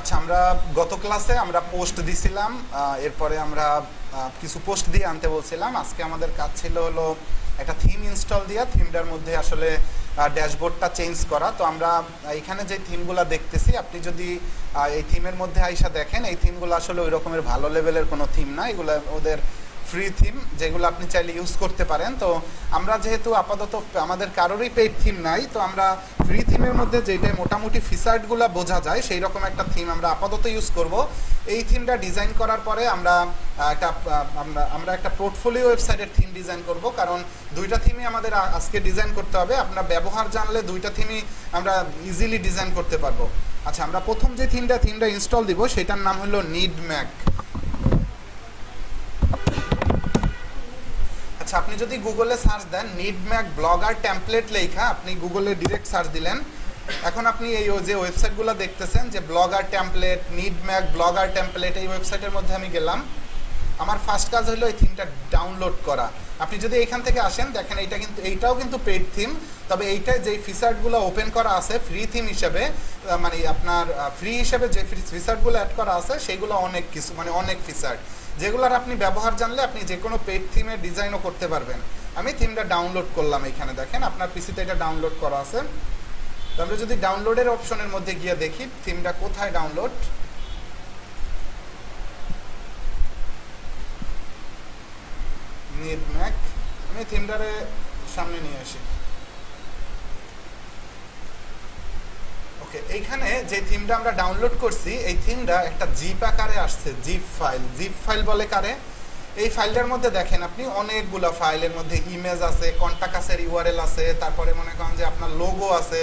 আচ্ছা, আমরা গত ক্লাসে আমরা পোস্ট দিছিলাম, এরপরে আমরা কিছু পোস্ট দিয়ে আনতে বলছিলাম। আজকে আমাদের কাজ ছিল হলো একটা থিম ইনস্টল দিয়া থিমটার মধ্যে আসলে ড্যাশবোর্ডটা চেঞ্জ করা। তো আমরা এখানে যে থিমগুলো দেখতেছি, আপনি যদি এই থিমের মধ্যে আইসা দেখেন, এই থিমগুলো আসলে ওই রকমের ভালো লেভেলের কোনো থিম না, এগুলো ওদের ফ্রি থিম, যেগুলো আপনি চাইলে ইউজ করতে পারেন। তো আমরা যেহেতু আপাতত আমাদের কারোরই পেইড থিম নাই, তো আমরা ফ্রি থিমের মধ্যে যেটাই মোটামুটি ফিচার্ডগুলো বোঝা যায় সেই রকম একটা থিম আমরা আপাতত ইউজ করব। এই থিমটা ডিজাইন করার পরে আমরা একটা পোর্টফোলিও ওয়েবসাইটের থিম ডিজাইন করব, কারণ দুইটা থিমই আমাদের আজকে ডিজাইন করতে হবে। আপনার ব্যবহার জানলে দুইটা থিমই আমরা ইজিলি ডিজাইন করতে পারবো। আচ্ছা, আমরা প্রথম যে থিমটা ইনস্টল দিব সেটার নাম হলো নিডম্যাক। আচ্ছা, আপনি যদি গুগলে সার্চ দেন নিডম্যাক ব্লগার টেমপ্লেট লেখা, আপনি গুগলে ডিরেক্ট সার্চ দিলেন, এখন আপনি এই যে ওয়েবসাইটগুলো দেখতেছেন যে ব্লগার টেমপ্লেট, নিডম্যাক ব্লগার টেমপ্লেট, এই ওয়েবসাইটের মধ্যে আমি গেলাম। আমার ফার্স্ট কাজ হলো এই থিমটা ডাউনলোড করা। আপনি যদি এইখান থেকে আসেন, দেখেন এইটাও কিন্তু পেইড থিম, তবে এইটায় যেই ফিচার্ডগুলো ওপেন করা আছে ফ্রি থিম হিসেবে, মানে আপনার ফ্রি হিসেবে যে ফিচার্ডগুলো অ্যাড করা আছে সেইগুলো অনেক কিছু, মানে অনেক ফিচার্ড, যেগুলোর আপনি ব্যবহার জানলে আপনি যে কোনো পেইড থিমের ডিজাইনও করতে পারবেন। আমি থিমটা ডাউনলোড করলাম, এখানে দেখেন আপনার পিসিতে এটা ডাউনলোড করা আছে। তো আমরা যদি ডাউনলোডের অপশনের মধ্যে গিয়ে দেখি থিমটা কোথায় ডাউনলোড, নিডম্যাক, আমি থিমটারে সামনে নিয়ে আসি। ওকে, এইখানে যে থিমটা আমরা ডাউনলোড করছি এই থিমটা একটা জিপ আকারে আসছে, জিপ ফাইল বলে কারে। এই ফাইলটার মধ্যে দেখেন আপনি অনেকগুলো ফাইলের মধ্যে ইমেজ আছে, কন্টাক্টের ইউআরএল আছে, তারপরে মনে করেন যে আপনার লোগো আছে।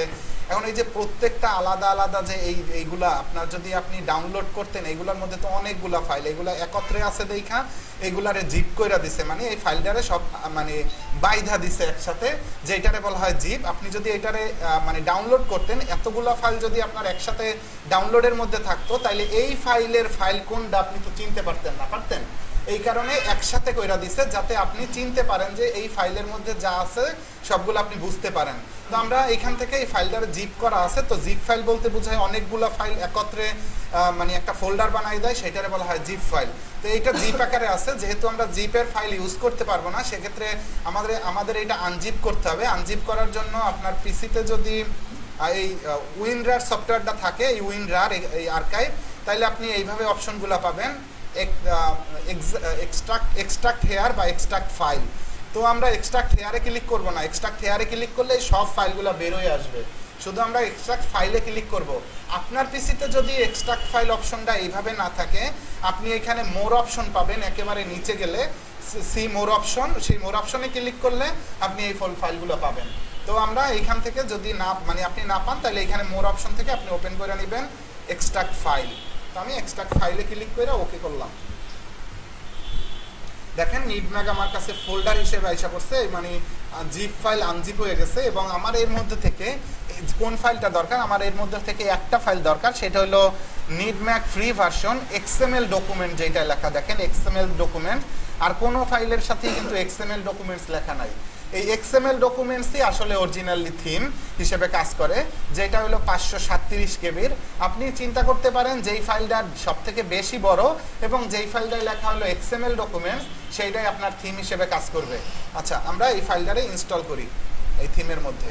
এখন এই যে প্রত্যেকটা আলাদা আলাদা যে এইগুলা আপনার যদি আপনি ডাউনলোড করতেন, এইগুলোর মধ্যে তো অনেকগুলা ফাইল, এগুলো একত্রে আছে দেখা এইগুলারে জিপ কইরা দিছে, মানে এই ফাইলটারে সব মানে বাইধা দিছে একসাথে, যে এটারে বলা হয় জিপ। আপনি যদি এটারে মানে ডাউনলোড করতেন, এতগুলা ফাইল যদি আপনার একসাথে ডাউনলোডের মধ্যে থাকতো, তাইলে এই ফাইলের ফাইল কোনটা আপনি তো চিনতে পারতেন না, পারতেন? এই কারণে একসাথে কইরা দিছে যাতে আপনি চিনতে পারেন যে এই ফাইলের মধ্যে যা আছে সবগুলো আপনি বুঝতে পারেন। তো আমরা এখান থেকে এই ফাইলটার জিপ করা আছে, তো জিপ ফাইল বলতে বোঝায় অনেকগুলো ফাইল একত্রে মানে একটা ফোল্ডার বানাই দেয়, সেটারে বলা হয় জিপ ফাইল। তো এইটা জিপ আকারে আছে, যেহেতু আমরা জিপের ফাইল ইউজ করতে পারবো না, সেক্ষেত্রে আমাদের এটা আনজিপ করতে হবে। আনজিপ করার জন্য আপনার পিসিতে যদি এই উইনরার সফটওয়্যারটা থাকে, এই উইনরার এই আর্কাইভ, তাইলে আপনি এইভাবে অপশনগুলো পাবেন, এক্সট্রাক্ট হেয়ার বা এক্সট্রাক্ট ফাইল। তো আমরা এক্সট্রাক্ট হেয়ারে ক্লিক করব না, এক্সট্রাক্ট হেয়ারে ক্লিক করলে সব ফাইলগুলো বের হয়ে আসবে, শুধু আমরা এক্সট্রাক্ট ফাইলে ক্লিক করব। আপনার পিসিতে যদি এক্সট্রাক্ট ফাইল অপশনটা এইভাবে না থাকে, আপনি এখানে মোর অপশন পাবেন, একেবারে নিচে গেলে সি মোর অপশন, সেই মোর অপশনে ক্লিক করলে আপনি এই ফাইলগুলো পাবেন। তো আমরা এইখান থেকে যদি না মানে আপনি না পান, তাহলে এখানে মোর অপশন থেকে আপনি ওপেন করে নেবেন এক্সট্রাক্ট ফাইল। তো আমি এক্সট্রাক্ট ফাইলে ক্লিক করে ওকে করলাম। দেখেন নিডম্যাক আমার কাছে ফোল্ডার হিসেবে আইসা পড়ছে, মানে জিপ ফাইল আনজিপ হয়ে গেছে। এবং আমার এর মধ্যে থেকে কোন ফাইলটা দরকার, আমার এর মধ্যে থেকে একটা ফাইল দরকার, সেটা হলো নিডম্যাক ফ্রি ভার্সন এক্সএমএল ডকুমেন্ট, যেটা লেখা দেখেন এক্সএমএল ডকুমেন্ট। আর কোনো ফাইলের সাথেই কিন্তু এক্সএমএল ডকুমেন্টস লেখা নাই। এই এক্সএমএল ডকুমেন্টসই আসলে অরিজিনালি থিম হিসেবে কাজ করে, যেটা হলো 537 কেবির। আপনি চিন্তা করতে পারেন যেই ফাইলটা সব থেকে বেশি বড় এবং যেই ফাইলটায় লেখা হলো এক্সএমএল ডকুমেন্টস, সেইটাই আপনার থিম হিসেবে কাজ করবে। আচ্ছা, আমরা এই ফাইলটারে ইনস্টল করি এই থিমের মধ্যে।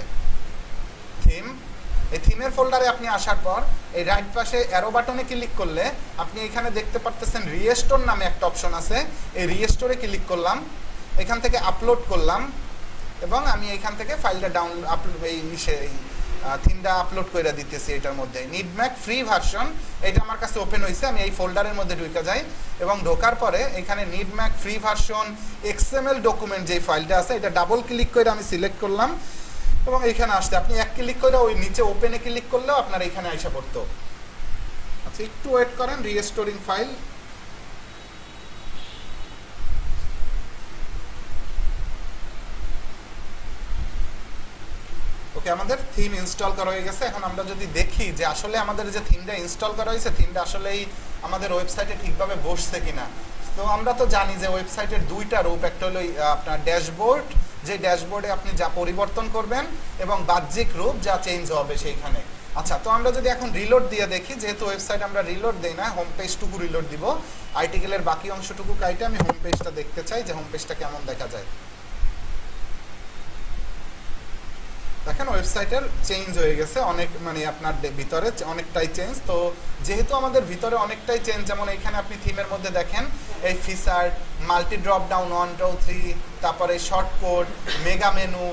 এই থিমের ফোল্ডারে আপনি আসার পর এই রাইট পাশে অ্যারো বাটনে ক্লিক করলে আপনি এখানে দেখতে পারতেছেন রিস্টোর নামে একটা অপশন আছে, এই রিস্টোরে ক্লিক করলাম, এখান থেকে আপলোড করলাম এবং আমি এখান থেকে ফাইলটা থিমটা আপলোড করে দিতেছি। এটার মধ্যে নিডম্যাক ফ্রি ভার্সন, এটা আমার কাছে ওপেন হয়েছে। আমি এই ফোল্ডারের মধ্যে ঢুকে যাই এবং ঢোকার পরে এখানে নিডম্যাক ফ্রি ভার্সন এক্সএমএল ডকুমেন্ট যে ফাইলটা আছে, এটা ডাবল ক্লিক করে আমি সিলেক্ট করলাম এবং এখানে আসতে আপনি এক ক্লিক করে ওই নিচে ওপেনে ক্লিক করলেও আপনার এখানে আইসা পড়তো। আচ্ছা, একটু ওয়েট করেন, রিস্টোরিং ফাইল। ওকে, আমাদের থিম ইনস্টল করা হয়ে গেছে। এখন আমরা যদি দেখি যে আসলে আমাদের যে থিমটা ইনস্টল করা হয়েছে, থিমটা আসলেই আমাদের ওয়েবসাইটে ঠিকভাবে বসছে কিনা। তো আমরা তো জানি যে ওয়েবসাইটের দুইটা রূপ, একটা হলো আপনার ড্যাশবোর্ড, যে ড্যাশবোর্ডে আপনি যা পরিবর্তন করবেন, এবং বাহ্যিক রূপ যা চেঞ্জ হবে সেইখানে। আচ্ছা, তো আমরা যদি এখন রিলোড দিয়ে দেখি, যেহেতু ওয়েবসাইট আমরা রিলোড দেই না, হোম পেজটুকু রিলোড দিব, আর্টিকেলের বাকি অংশটুকু কাইটে আমি হোম পেজটা দেখতে চাই যে হোম পেজটা কেমন দেখা যায়। দেখেন ওয়েবসাইটের চেঞ্জ হয়ে গেছে অনেক, মানে আপনার ভিতরে অনেকটাই চেঞ্জ। তো যেহেতু আমাদের ভিতরে অনেকটাই চেঞ্জ, যেমন এখানে আপনি থিমের মধ্যে দেখেন এই ফিচার, মাল্টি ড্রপ ডাউন 1 2 3, তারপরে short code, mega menu,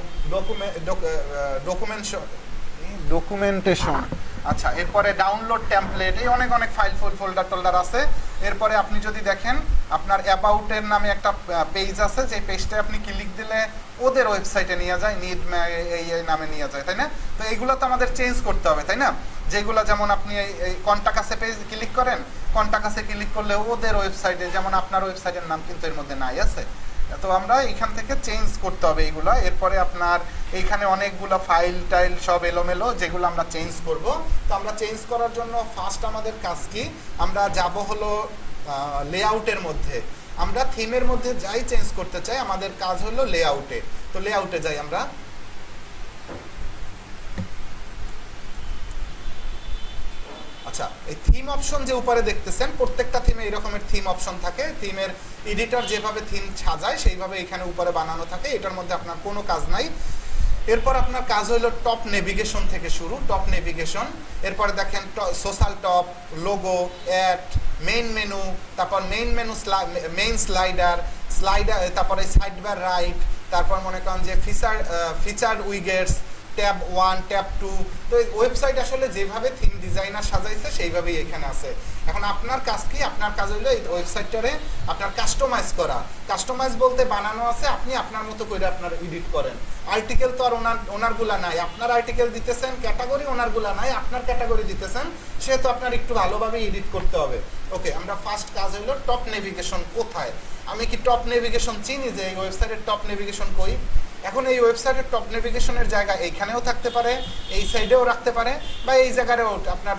documentation, আচ্ছা, এরপরে ডাউনলোড টেমপ্লেট, এই অনেক অনেক ফাইল ফোল্ডার টোল্ডার আছে। এরপরে আপনি যদি দেখেন আপনার অ্যাবাউটের নামে একটা পেজ আছে, যে পেজটা আপনি ক্লিক দিলে ওদের ওয়েবসাইটে নিয়ে যায়, নিড এই নামে নিয়ে যায়, তাই না? তো এইগুলো তো আমাদের চেঞ্জ করতে হবে, তাই না? যেগুলো যেমন আপনি এই কন্টাক্ট আছে পেজ ক্লিক করেন, কন্টাক্ট আছে ক্লিক করলে ওদের ওয়েবসাইটে, যেমন আপনার ওয়েবসাইটের নাম কিন্তু এর মধ্যে নাই আছে, তো আমরা এখান থেকে চেঞ্জ করতে হবে এইগুলো। এরপরে আপনার এইখানে অনেকগুলো ফাইল টাইল সব এলোমেলো, যেগুলো আমরা চেঞ্জ করব। তো আমরা চেঞ্জ করার জন্য ফার্স্ট আমাদের কাজ কি, আমরা যাব হলো লেআউটের মধ্যে। আমরা থিমের মধ্যে যাই চেঞ্জ করতে চাই, আমাদের কাজ হলো লেআউটে। তো লেআউটে যাই আমরা। আচ্ছা, এই থিম অপশন যে উপরে দেখতেছেন, প্রত্যেকটা থিমে এই রকমের থিম অপশন থাকে। থিমের এডিটর যেভাবে থিম সাজায় সেইভাবে এখানে উপরে বানানো থাকে, এটার মধ্যে আপনার কোনো কাজ নাই। এরপর আপনার কাজ হলো টপ নেভিগেশন থেকে শুরু, টপ নেভিগেশন। এরপরে দেখেন social top, logo, ad, main menu, তারপর মেইন মেনু, মেইন স্লাইডার, তারপরে সাইড বার রাইট, তারপর মনে করেন যে ফিচার উইগেটস, ট্যাব 1, ট্যাব 2। তো এই ওয়েবসাইট আসলে যেভাবে থিম ডিজাইনার সাজাইছে সেইভাবেই এখানে আছে। এখন আপনার কাজ কি, আপনার কাজ হলো এই ওয়েবসাইটটারে আপনার কাস্টমাইজ করা। কাস্টমাইজ বলতে বানানো আছে, আপনি আপনার মতো করে আপনার এডিট করেন। আর্টিকেল তো আর ওনারগুলা নাই, আপনার আর্টিকেল দিতেছেন, ক্যাটাগরি ওনারগুলা নাই, আপনার ক্যাটাগরি দিতেছেন, সেহেতু আপনার একটু ভালোভাবে এডিট করতে হবে। ওকে, আমরা ফার্স্ট কাজ হলো টপ নেভিগেশন কোথায়। আমি কি টপ নেভিগেশন চিনি, যে এই ওয়েবসাইটের টপ নেভিগেশন কই? এখন এই ওয়েবসাইটের টপ নেভিগেশনের জায়গা এইখানেও থাকতে পারে, এই সাইডেও রাখতে পারে, বা এই জায়গায়ও আপনার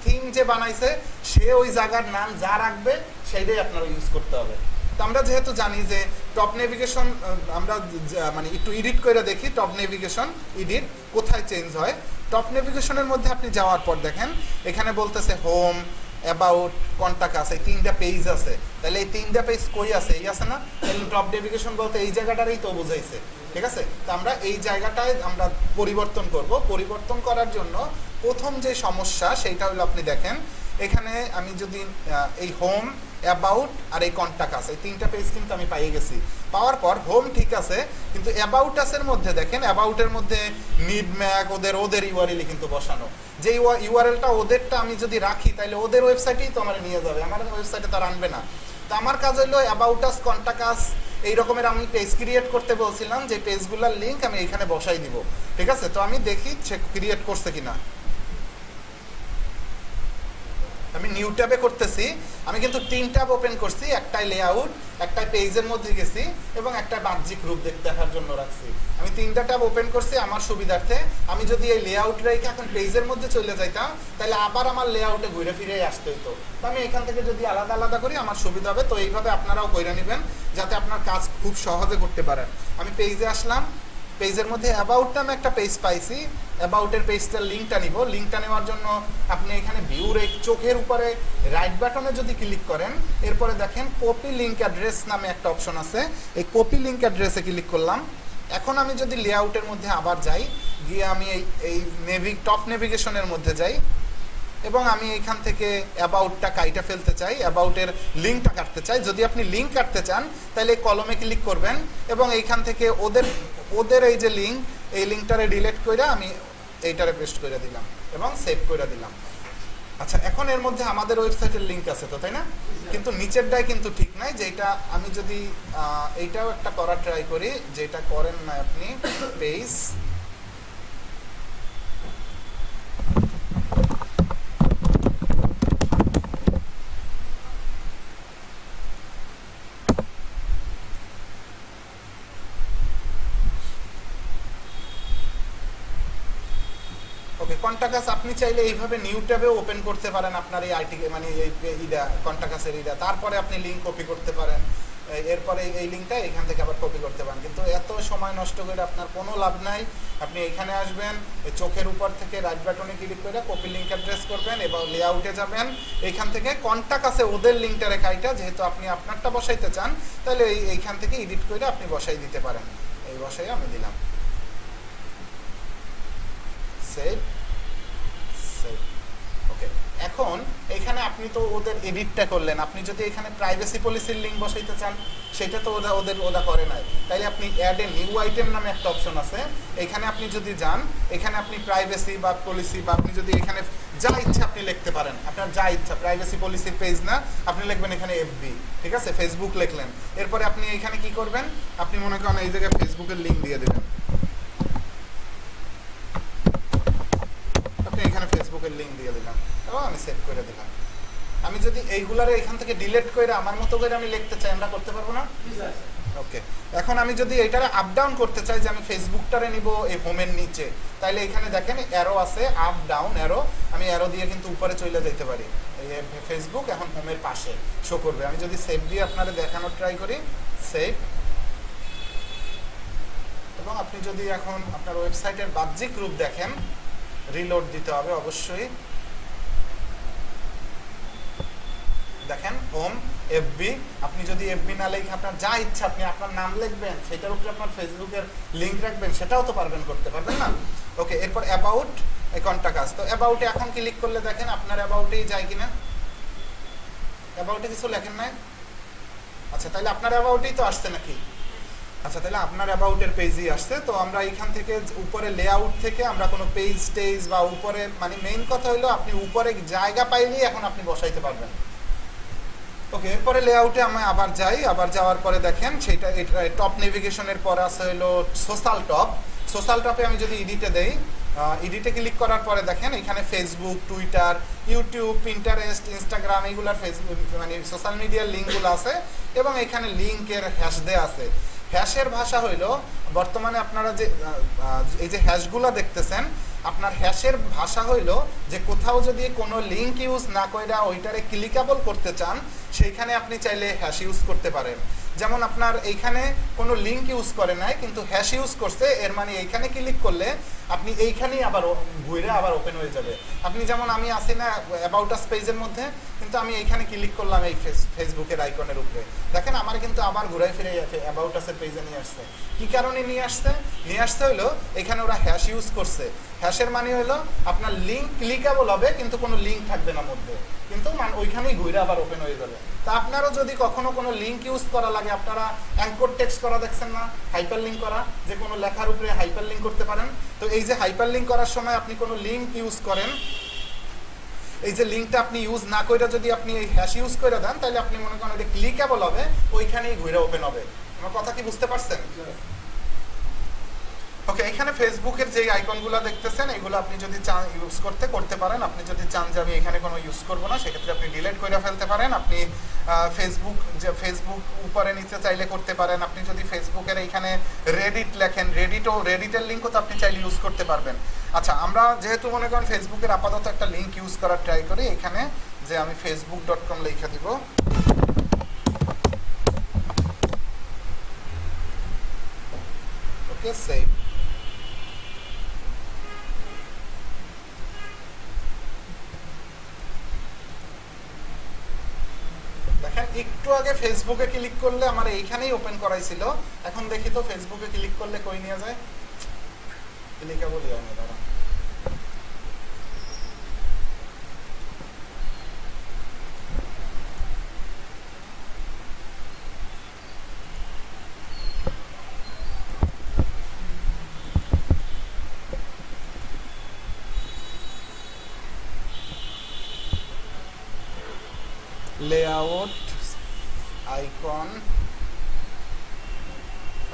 থিম যে বানাইছে সে ওই জায়গার নাম যা রাখবে সেইটাই আপনার ইউজ করতে হবে। তো আমরা যেহেতু জানি যে টপ নেভিগেশন, আমরা মানে একটু এডিট করে দেখি টপ নেভিগেশন এডিট কোথায় চেঞ্জ হয়। টপ নেভিগেশনের মধ্যে আপনি যাওয়ার পর দেখেন এখানে বলতেছে হোম, অ্যাবাউট, কন্টাক্ট আছে, এই 3টা পেজ আছে। তাহলে এই 3টা পেজ কই আছে? এই আছে না? টপ নেভিগেশন বলতে এই জায়গাটারই তো বোঝাইছে, ঠিক আছে? তো আমরা এই জায়গাটায় আমরা পরিবর্তন করব। পরিবর্তন করার জন্য প্রথম যে সমস্যা সেইটা হলো, আপনি দেখেন এখানে আমি যদি এই হোম, অ্যাবাউট আর এই কন্টাক্ট আছে, এই 3টা পেজ কিন্তু আমি পাইয়ে গেছি। পাওয়ার পর হোম ঠিক আছে, কিন্তু অ্যাবাউট আসের মধ্যে দেখেন, অ্যাবাউটের মধ্যে নিড ম্যাক ওদের ইউআরএলই কিন্তু বসানো। যে ইউআরএলটা ওদেরটা আমি যদি রাখি, তাহলে ওদের ওয়েবসাইটেই তো আমার নিয়ে যাবে, আমার ওয়েবসাইটে তার আনবে না। তো আমার কাজ হলো অ্যাবাউট আস, কন্টাক্ট আস, এই রকমের আমি পেজ ক্রিয়েট করতে বলছিলাম, যে পেজগুলোর লিঙ্ক আমি এখানে বসাই দিব, ঠিক আছে? তো আমি দেখি সে ক্রিয়েট করছে কিনা। আমি নিউ ট্যাবে করতেছি, আমি কিন্তু 3 ট্যাব ওপেন করছি, একটাই লেআউট, একটাই পেজের মধ্যে গেছি, এবং একটা বাহ্যিক রূপ দেখার জন্য রাখছি। আমি 3টা ট্যাব ওপেন করছি আমার সুবিধার্থে। আমি যদি এই লেআউট রেখে এখন পেজের মধ্যে চলে যাইতাম, তাহলে আবার আমার লেআউটে ঘুরে ফিরে আসতে হতো। তো আমি এখান থেকে যদি আলাদা আলাদা করি আমার সুবিধা হবে। তো এইভাবে আপনারাও কইরা নেবেন, যাতে আপনার কাজ খুব সহজে করতে পারেন। আমি পেজে আসলাম, পেজের মধ্যে অ্যাবাউট নামে একটা পেজ পাইছি, অ্যাবাউটের পেজটার লিঙ্কটা নিব। লিঙ্কটা নেওয়ার জন্য আপনি এখানে ভিউর এই চোখের উপরে রাইট বাটনে যদি ক্লিক করেন, এরপরে দেখেন কপি লিঙ্ক অ্যাড্রেস নামে একটা অপশন আছে, এই কপি লিঙ্ক অ্যাড্রেসে ক্লিক করলাম। এখন আমি যদি লেআউটের মধ্যে আবার যাই, গিয়ে আমি এই টপ নেভিগেশনের মধ্যে যাই, এবং আমি এইখান থেকে অ্যাবাউটটা কাইটা ফেলতে চাই, অ্যাবাউটের লিঙ্কটা কাটতে চাই। যদি আপনি লিঙ্ক কাটতে চান, তাহলে এই কলমে ক্লিক করবেন, এবং এইখান থেকে ওদের এই যে লিঙ্ক, এই লিঙ্কটারে ডিলিট করে আমি এইটারে পেস্ট করে দিলাম এবং সেভ করে দিলাম। আচ্ছা, এখন এর মধ্যে আমাদের ওয়েবসাইটের লিঙ্ক আছে তো, তাই না? কিন্তু নিচেরটাই কিন্তু ঠিক নাই। যেটা আমি যদি এইটাও একটা করার ট্রাই করি, যেটা করেন না আপনি, পেজ, কন্টাক্ট আস আপনি চাইলে এইভাবে নিউ ট্যাবে ওপেন করতে পারেন আপনার এই আর্টিকেল, মানে এই কন্টাক্ট আসের তারপরে আপনি লিঙ্ক কপি করতে পারেন। এরপরে এই লিঙ্কটা এখান থেকে আবার কপি করতে পারেন, কিন্তু এত সময় নষ্ট করে আপনার কোনো লাভ নাই। আপনি এখানে আসবেন, এই চোখের উপর থেকে রাইট বাটনে ক্লিক করে কপি লিঙ্ক অ্যাড্রেস করবেন, এবার লেআউটে যাবেন, এইখান থেকে কন্টাক্ট আছে ওদের লিঙ্কটা রেখাইটা, যেহেতু আপনি আপনারটা বসাইতে চান তাহলে এইখান থেকে এডিট করে আপনি বসাই দিতে পারেন। এই বসাই আমি দিলাম, সেভ সেভ। ওকে, এখন এখানে আপনি তো ওদের এডিটটা করলেন, আপনি যদি এখানে প্রাইভেসি পলিসির লিঙ্ক বসাইতে চান সেটা তো ওরা করে নাই, তাইলে আপনি অ্যাড এ নিউ আইটেম নামে একটা অপশন আছে, এখানে আপনি যদি যান, এখানে আপনি প্রাইভেসি বা পলিসি বা আপনি যদি এখানে যা ইচ্ছা আপনি লিখতে পারেন, আপনার যা ইচ্ছা। প্রাইভেসি পলিসির পেজ না, আপনি লিখবেন এখানে এফবি, ঠিক আছে, ফেসবুক লিখলেন। এরপরে আপনি এখানে কি করবেন, আপনি মনে করেন এই জায়গায় ফেসবুকের লিঙ্ক দিয়ে দেবেন, আপনি এখানে ফেসবুকের লিঙ্ক দিয়ে দিলাম এবং আমি সেভ করে দিলাম। আমি যদি এইগুলারে এখান থেকে ডিলিট করে আমার মতো করে আমি লিখতে চাই, আমরা করতে পারবো না? ওকে, এখন আমি যদি এটারে আপ ডাউন করতে চাই, যে আমি ফেসবুকটারে নিব এই হোমের নিচে, তাইলে এখানে দেখেন অ্যারো আছে, আপ ডাউন অ্যারো, আমি অ্যারো দিয়ে কিন্তু উপরে চলে যেতে পারি। এই ফেসবুক এখন হোমের পাশে শো করবে। আমি যদি সেভ দিয়ে আপনারা দেখানোর ট্রাই করি, সেভ, এবং আপনি যদি এখন আপনার ওয়েবসাইটের বাহ্যিক রূপ দেখেন, রিলোড দিতে হবে অবশ্যই। দেখেন হোম এফবি, আপনি যদি এফবি না লিখে আপনার যা ইচ্ছা আপনি আপনার নাম লিখবেন, সেটার উপরে আপনার ফেসবুকের লিংক রাখবেন, সেটাও তো করতে পারবেন না? ওকে, এরপর অ্যাবাউট, এই কন্টাক্ট আস, তো অ্যাবাউটে এখন ক্লিক করলে দেখেন আপনার অ্যাবাউটেই যায় কিনা, অ্যাবাউটে কিছু লেখেন নাই। আচ্ছা, তাহলে আপনার অ্যাবাউটেই তো আসছে নাকি? আচ্ছা, তাহলে আপনার অ্যাবাউটের পেজই আসছে। তো আমরা এখান থেকে উপরে লেআউট থেকে আমরা কোনো পেজ টেজ বা উপরে, মানে মেইন কথা হলো আপনি উপরে জায়গা পাইলেই এখন আপনি বসাইতে পারবেন। ওকে, এরপরে লেআউটে আমি আবার যাই, আবার যাওয়ার পরে দেখেন সেটা টপ নেভিগেশনের পরে আছে হলো সোশ্যাল টপ। সোশ্যাল টপে আমি যদি এডিটে দেই, এডিটে ক্লিক করার পরে দেখেন এখানে Facebook, Twitter, YouTube, Pinterest, Instagram, এইগুলার ফেসবুক মানে সোশ্যাল মিডিয়ার লিঙ্কগুলো আছে, এবং এখানে লিঙ্কের হ্যাশ দেয়া আছে। হ্যাশের ভাষা হইল, বর্তমানে আপনারা যে এই যে হ্যাশগুলো দেখতেছেন, আপনার হ্যাশের ভাষা হইল যে কোথাও যদি কোনো লিঙ্ক ইউজ না কইরা ওইটারে ক্লিকেবল করতে চান, সেইখানে আপনি চাইলে হ্যাশ ইউজ করতে পারেন। যেমন আপনার এইখানে কোনো লিঙ্ক ইউজ করে নাই কিন্তু হ্যাশ ইউজ করছে, এর মানে এইখানে ক্লিক করলে আপনি এইখানেই আবার ঘুরে আবার ওপেন হয়ে যাবে। আপনি যেমন আমি আসি না অ্যাবাউট আস পেজের মধ্যে, কিন্তু আমি এইখানে ক্লিক করলাম এই ফেসবুকের আইকনের উপরে, দেখেন আমার কিন্তু আবার ঘুরাই ফিরে অ্যাবাউট আসের পেজে নিয়ে আসছে। কি কারণে নিয়ে আসছে হলো এখানে ওরা হ্যাশ ইউজ করছে। হ্যাশের মানে হলো আপনার লিঙ্ক ক্লিকেবল হবে কিন্তু কোনো লিঙ্ক থাকবে না মধ্যে, কিন্তু ওইখানেই ঘুরে আবার ওপেন হয়ে যাবে। তা আপনারও যদি কখনো কোনো লিঙ্ক ইউজ করা লাগে, আপনারা অ্যাঙ্কর টেক্সট করা দেখছেন না, হাইপার লিঙ্ক করা, যে কোনো লেখার উপরে হাইপার লিঙ্ক করতে পারেন। তো এই যে হাইপার লিঙ্ক করার সময় আপনি কোনো লিঙ্ক ইউজ করেন, এই যে লিঙ্কটা আপনি ইউজ না করে যদি আপনি এই হ্যাশ ইউজ করে দেন, তাহলে আপনি মনে করেন এটা ক্লিকেবল হবে, ওইখানেই ঘুরে ওপেন হবে। আমার কথা কি বুঝতে পারছেন? ওকে, এখানে ফেসবুকের যে আইকনগুলো দেখতেছেন এগুলো আপনি যদি চান ইউজ করতে পারেন। আপনি যদি চান যে আমি এখানে কোনো ইউজ করবো না, সেক্ষেত্রে আপনি ডিলিট করে ফেলতে পারেন। আপনি ফেসবুক উপরে নিচে চাইলে করতে পারেন। আপনি যদি ফেসবুকের এইখানে রেডিট লেখেন, রেডিটের লিঙ্কও তো আপনি চাইলে ইউজ করতে পারবেন। আচ্ছা, আমরা যেহেতু মনে করেন ফেসবুকের আপাতত একটা লিঙ্ক ইউজ করার ট্রাই করি, এখানে যে আমি facebook.com লিখে দিব। ওকে, সেভ। দেখেন একটু আগে ফেসবুকে ক্লিক করলে আমার এইখানেই ওপেন করাইছিল, এখন দেখি তো ফেসবুকে ক্লিক করলে কই নিয়ে যায়, ক্লিকেবল হয় না। দাঁড়া, লেআউট আইকন,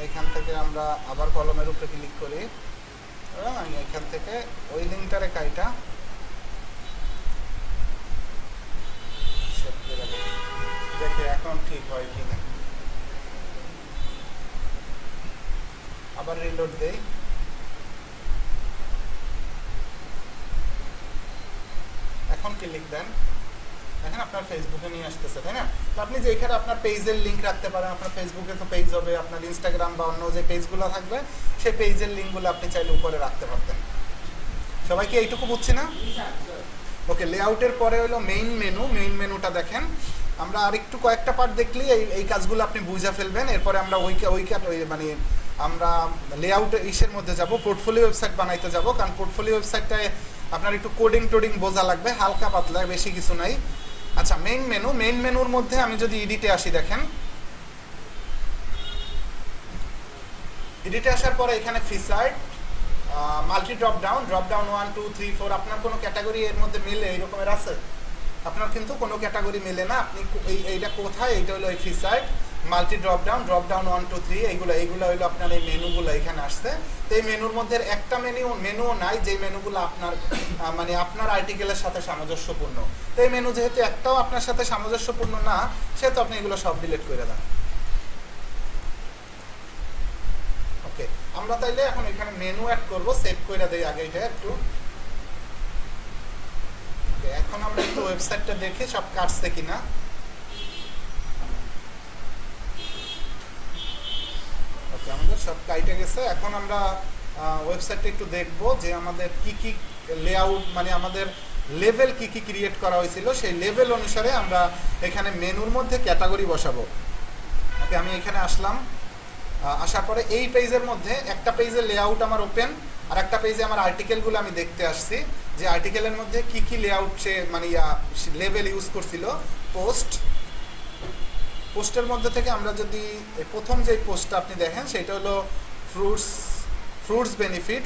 এখান থেকে আমরা আবার কলমের উপরে ক্লিক করি এবং আমি এখান থেকে ওই লিঙ্কটারে কাইটা দেখে এখন ঠিক হয় কিনা। আবার রিলোড দেই, এখন ক্লিক দেন, দেখেন আপনার ফেসবুকে নিয়ে আসতেছে, তাই না? তো আপনি যে এখানে আপনার পেজের লিঙ্ক রাখতে পারেন, আপনার ফেসবুকে তো পেজ হবে, আপনার ইনস্টাগ্রাম বা অন্য যে পেজগুলো থাকবে সেই পেজের লিঙ্কগুলো আপনি চাইলে উপরে রাখতে পারতেন। সবাইকে এইটুকু বুঝছি না? ওকে, লেআউটের পরে হলো মেইন মেনু। মেইন মেনুটা দেখেন, আমরা আরেকটু কয়েকটা পার্ট দেখলেই এই কাজগুলো আপনি বুঝে ফেলবেন। এরপরে আমরা মানে আমরা লেআউট ইসের মধ্যে যাব, পোর্টফোলিও ওয়েবসাইট বানাইতে যাব, কারণ পোর্টফোলিও ওয়েবসাইটটায় আপনার একটু কোডিং টোডিং বোঝা লাগবে, হালকা পাতলা, বেশি কিছু নাই। আচ্ছা, মেইন মেনু। মেইন মেনুর মধ্যে আমি যদি এডিটে আসি, দেখেন এডিটে আসার পরে এখানে ফিচার্ড, মাল্টি ড্রপ ডাউন 1 2 3 4, আপনার কোনো ক্যাটাগরি এর মধ্যে মিলে এই রকমের আছে? আপনার কিন্তু কোনো ক্যাটাগরি মেলে না। আপনি এইটা কোথায়? এইটা হলো এই ফিচার্ড, মাল্টি ড্রপ ডাউন 1 2 3, এইগুলো হলো আপনার এই মেনুগুলো এখানে আসছে। তো এই মেনুর মধ্যে একটা মেনুও নাই যে মেনুগুলো আপনার মানে আপনার আর্টিকেলের সাথে সামঞ্জস্যপূর্ণ। তো এই মেনু যেহেতু একটাও আপনার সাথে সামঞ্জস্যপূর্ণ না, সেহেতু আপনি এগুলো সব ডিলিট করে দেন। ওকে, আমরা তাইলে এখন এখানে মেনু অ্যাড করব, সেভ করে দেই আগে এটা একটু। ওকে, এখন আমরা একটু ওয়েবসাইটটা দেখি সব কাটছে কিনা। ওকে, আমাদের সব কাইটে গেছে। এখন আমরা ওয়েবসাইটটা একটু দেখব যে আমাদের কি কি লেআউট, মানে আমাদের লেভেল কি কি ক্রিয়েট করা হয়েছিল, সেই লেভেল অনুসারে আমরা এখানে মেনুর মধ্যে ক্যাটাগরি বসাবো। ওকে, আমি এখানে আসলাম, আসার পরে এই পেজের মধ্যে একটা পেজের লেআউট আমার ওপেন, আর একটা পেজে আমার আর্টিকেলগুলো আমি দেখতে আসছি যে আর্টিকেলের মধ্যে কি কি লেআউট সে মানে লেভেল ইউজ করছিল। পোস্টের মধ্যে থেকে আমরা যদি প্রথম যে পোস্টটা আপনি দেখেন সেটা হলো ফ্রুটস বেনিফিট,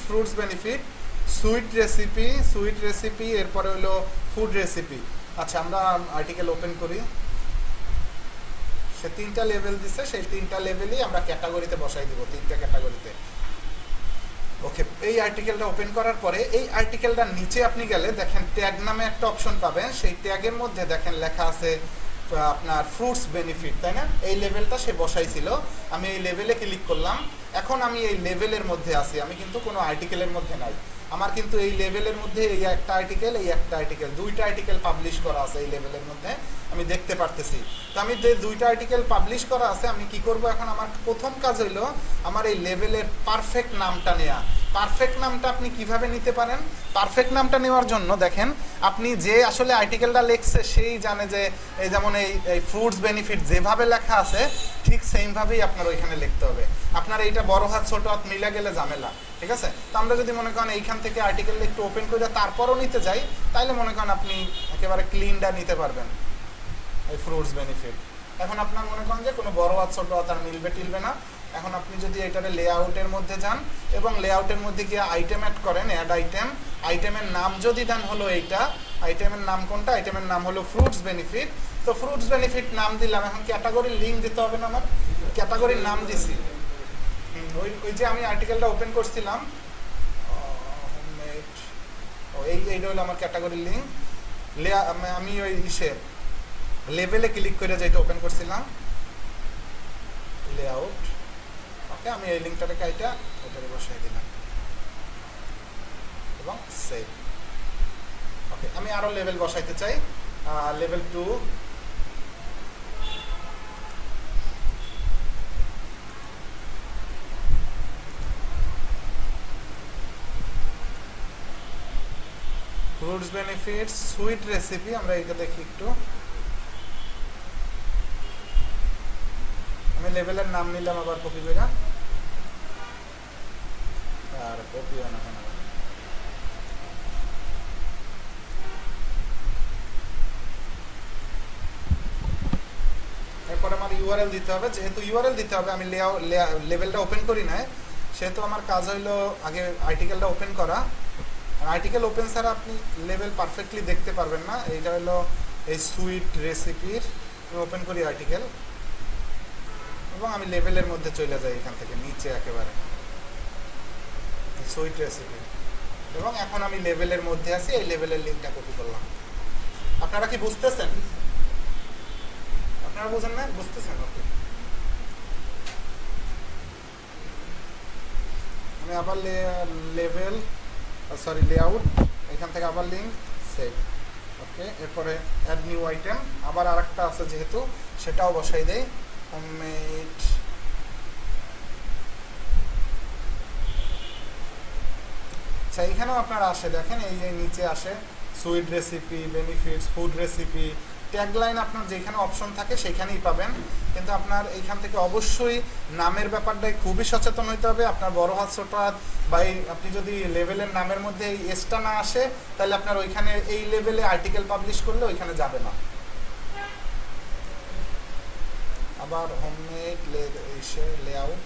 সুইট রেসিপি, এরপরে হলো ফুড রেসিপি। আচ্ছা, আমরা আর্টিকেল ওপেন করি। সে 3টা লেভেল দিছে, সেই 3টা লেভেলই আমরা ক্যাটাগরিতে বসাই দিব, 3টা ক্যাটাগরিতে। ওকে, এই আর্টিকেলটা ওপেন করার পরে এই আর্টিকেলটার নিচে আপনি গেলে দেখেন ট্যাগ নামে একটা অপশন পাবেন। সেই ট্যাগের মধ্যে দেখেন লেখা আছে আপনার ফ্রুটস বেনিফিট, তাই না? এই লেভেলটা সে বসাইছিল। আমি এই লেভেলে ক্লিক করলাম। এখন আমি এই লেভেলের মধ্যে আছি, আমি কিন্তু কোনো আর্টিকেলের মধ্যে নাই। আমার কিন্তু এই লেভেলের মধ্যে এই একটা আর্টিকেল, দুইটা আর্টিকেল পাবলিশ করা আছে এই লেভেলের মধ্যে, আমি দেখতে পারতেছি। তো আমি যে 2টা আর্টিকেল পাবলিশ করা আছে, আমি কি করব এখন? আমার প্রথম কাজ হইলো আমার এই লেভেলের পারফেক্ট নামটা নেওয়া। পারফেক্ট নামটা আপনি কিভাবে নিতে পারেন? পারফেক্ট নামটা নেওয়ার জন্য দেখেন, আপনি যে আসলে আর্টিকেলটা লিখছে সেই জানে যে এই যেমন এই ফ্রুটস বেনিফিট যেভাবে লেখা আছে ঠিক সেইভাবেই আপনার ওইখানে লিখতে হবে। আপনার এইটা বড় হাত ছোট হাত মিলে গেলে ঝামেলা, ঠিক আছে? তো আমরা যদি মনে করেন এইখান থেকে আর্টিকেল একটু ওপেন করে তারপরও নিতে যাই, তাহলে মনে করেন আপনি একেবারে ক্লিনটা নিতে পারবেন এই ফ্রুটস বেনিফিট। এখন আপনার মনে করেন যে কোনো বড় হাত ছোট হাত আর মিলবে টিলবে না। এখন আপনি যদি এটারে লেআউটের মধ্যে যান এবং লেআউটের মধ্যে গিয়ে আইটেম অ্যাড করেন, অ্যাড আইটেমের নাম যদি দেন হলো এইটা, আইটেমের নাম কোনটা? আইটেমের নাম হলো ফ্রুটস বেনিফিট। তো ফ্রুটস বেনিফিট নাম দিলাম। এখন ক্যাটাগরির লিঙ্ক দিতে হবে না? আমার ক্যাটাগরির নাম দিছি। ওই যে আমি আর্টিকেলটা ওপেন করছিলাম, এইটা হলো আমার ক্যাটাগরির লিঙ্ক। আমি ওই লেভেলে ক্লিক করে যেটা ওপেন করছিলাম, লেআউট। ওকে, আমি এই লিঙ্কটাকে কাইটা ওটারে বসাই দিলাম এবং সেভ। ওকে, আমি আরো লেভেল বসাইতে চাই, level 2। Fruits benefits sweet recipe, আমরা এইটা দেখি একটু। আমি লেভেলের নাম নিলাম আবার কপি করে, আর কপি না কেন। এরপর আমার ইউআরএল দিতে হবে। যেহেতু ইউআরএল দিতে হবে, আমি লেভেলটা ওপেন করি না, সেহেতু আমার কাজ হইলো আগে আর্টিকেলটা ওপেন করা। আর্টিকেল ওপেন ছাড়া আপনি লেভেল পারফেক্টলি দেখতে পারবেন না। এইটা হলো এই সুইট রেসিপির, আমি ওপেন করি আর্টিকেল এবং আমি লেভেলের মধ্যে চলে যাই এখান থেকে নিচে একেবারে সুইট রেসিপি, এবং এখন আমি লেভেলের মধ্যে আছি। এই লেভেলের লিঙ্কটা কপি করলাম। আপনারা কি বুঝতেছেন? আপনারা বুঝেন না? বুঝতেছেন? ওকে, আমি আবার লেভেল লেআউট, এখান থেকে আবার লিঙ্ক সেভ। ওকে, এরপরে অ্যাড নিউ আইটেম, আবার আরেকটা আছে যেহেতু সেটাও বসাই দেই, হোমমেড। আচ্ছা, এইখানেও আপনার আসে, দেখেন এই যে নিচে আসে sweet recipe, benefits, food recipe, tagline আপনার যেখানে অপশন থাকে সেখানেই পাবেন। কিন্তু আপনার এইখান থেকে অবশ্যই নামের ব্যাপারটাই খুবই সচেতন হইতে হবে। আপনার বড় হাত ছোট হাত বা আপনি যদি লেভেলের নামের মধ্যে এই এসটা না আসে, তাহলে আপনার ওইখানে এই লেভেলে আর্টিকেল পাবলিশ করলে ওইখানে যাবে না। আবার হোমমেড লেআউট,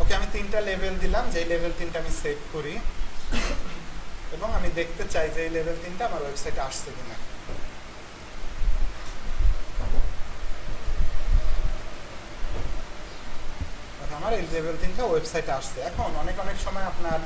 ওকে, আমি 3টা লেভেল দিলাম, যেই লেভেল 3টা আমি সেভ করি এবং আমি দেখতে চাই যে এই লেভেল 3টা আমার ওয়েবসাইটে আসছে কিনা। আমার এই লেভেল 3টা ওয়েবসাইটে আসছে। এখন অনেক সময় আপনার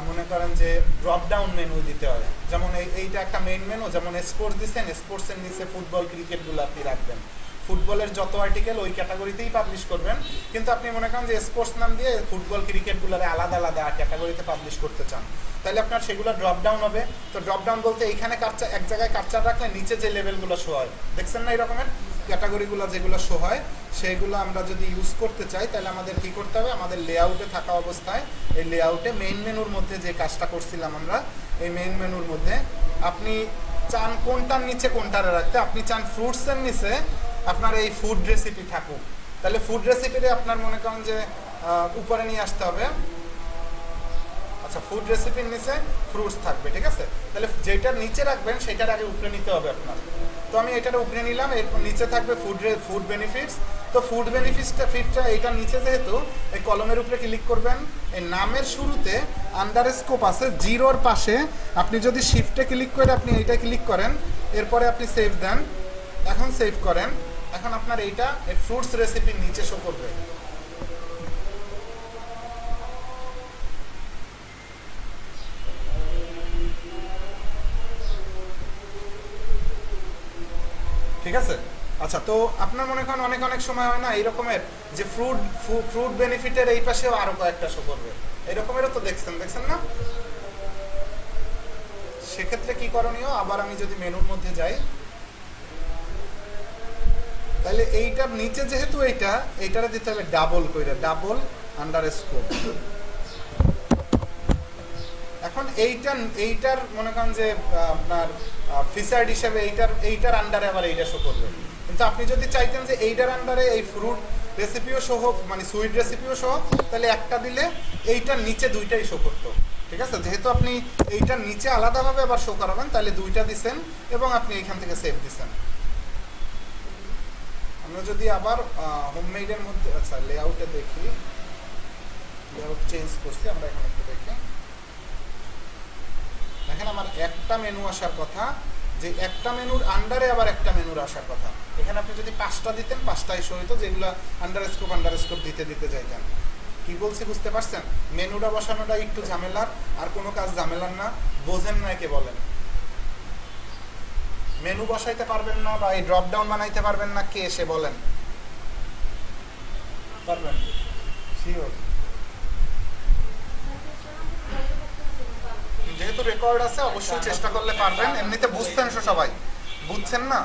মনে করেন যে ড্রপ ডাউন মেনু দিতে হয়, যেমন এইটা একটা মেইন মেনু, যেমন স্পোর্টস দিচ্ছেন, স্পোর্টসের নিচে ফুটবল ক্রিকেটগুলো আপনি রাখবেন, ফুটবলের যত আর্টিকেল ওই ক্যাটাগরিতেই পাবলিশ করবেন। কিন্তু আপনি মনে করেন যে স্পোর্টস নাম দিয়ে ফুটবল ক্রিকেটগুলোর আলাদা আলাদা ক্যাটাগরিতে পাবলিশ করতে চান, তাহলে আপনার সেগুলো ড্রপ ডাউন হবে। তো ড্রপ ডাউন বলতে এইখানে কার্চার, এক জায়গায় কার্চার রাখলে নিচে যে লেভেলগুলো শো হয়, দেখছেন না এই রকমের ক্যাটাগরিগুলো যেগুলো শো হয়, সেইগুলো আমরা যদি ইউজ করতে চাই তাহলে আমাদের কি করতে হবে, আমাদের লেআউটে থাকা অবস্থায় এই লেআউটে মেইন মেনুর মধ্যে যে কাজটা করছিলাম আমরা, এই মেইন মেনুর মধ্যে আপনি চান কোনটার নিচে কোনটারে রাখতে, আপনি চান ফ্রুটসের নিচে আপনার এই ফুড রেসিপি থাকুক, তাহলে ফুড রেসিপিতে আপনার মনে করেন যে উপরে নিয়ে আসতে হবে। আচ্ছা, ফুড রেসিপির নিচে ফ্রুটস থাকবে, ঠিক আছে, তাহলে যেটার নিচে রাখবেন সেটার আগে উপরে নিতে হবে আপনার। তো আমি এটার উপরে নিলাম, এরপর নিচে থাকবে ফুড বেনিফিটস। তো ফুড বেনিফিটটা এইটার নিচে যেহেতু, এই কলমের উপরে ক্লিক করবেন, এই নামের শুরুতে আন্ডারস্কোপ আছে, জিরোর পাশে আপনি যদি শিফটে ক্লিক করে আপনি এইটা ক্লিক করেন, এরপরে আপনি সেভ দেন, এখন সেভ করেন, এখন আপনার এইটা এই ফ্রুটস রেসিপির নিচে শো করবে। ঠিক আছে। আচ্ছা, তো আপনার মনে করেন অনেক সময় হয় না এইরকমের যে ফ্রুট বেনিফিটের এই পাশেও আরো কয়েকটা শো করবে, এইরকমেরও তো দেখছেন না। সেক্ষেত্রে কি করণীয়, আবার আমি যদি মেনুর মধ্যে যাই, তাহলে এইটার নিচে যেহেতু এইটারে দিতে হবে ডাবল কইরা, ডাবল আন্ডারস্কোপ। এখন এইটার মনে করেন যে আপনার ফিচার্ড হিসেবে এইটার আন্ডারে আবার এইটা শো করবে। কিন্তু আপনি যদি চাইতেন যে এইটার আন্ডারে এই ফ্রুট রেসিপিও শো হোক, মানে সুইট রেসিপিও শো হোক, তাহলে একটা দিলে এইটার নিচে দুইটাই শো করতো। ঠিক আছে, যেহেতু আপনি এইটার নিচে আলাদাভাবে আবার শো করাবেন, তাহলে দুইটা দিছেন এবং আপনি এইখান থেকে সেভ দিছেন। আমরা যদি আবার হোমমেডের মধ্যে, আচ্ছা লেআউটে দেখি, লেআউট চেঞ্জ করছি আমরা, এখানে একটু দেখি, দেখেন আমার একটা মেনু আসার কথা, যে একটা মেনুর আন্ডারে আবার একটা মেনুর আসার কথা। এখানে আপনি যদি 5টা দিতেন 5টাই শো হইতো, যেগুলো আন্ডারস্কোপ দিতে যাইতেন। কি বলছি বুঝতে পারছেন? মেনুটা বসানোটা একটু ঝামেলার, আর কোনো কাজ ঝামেলার না, বোঝেন না কে বলেন? মেনু বসাইতে পারবেন না বা এই ড্রপ ডাউন বানাইতে পারবেন না, কে এসে বলেন? পারবেন শিওর? যেহেতু রেকর্ড আছে অবশ্যই চেষ্টা করলে পারবেন। এমনিতে বুঝছেন সবাই, বুঝছেন না?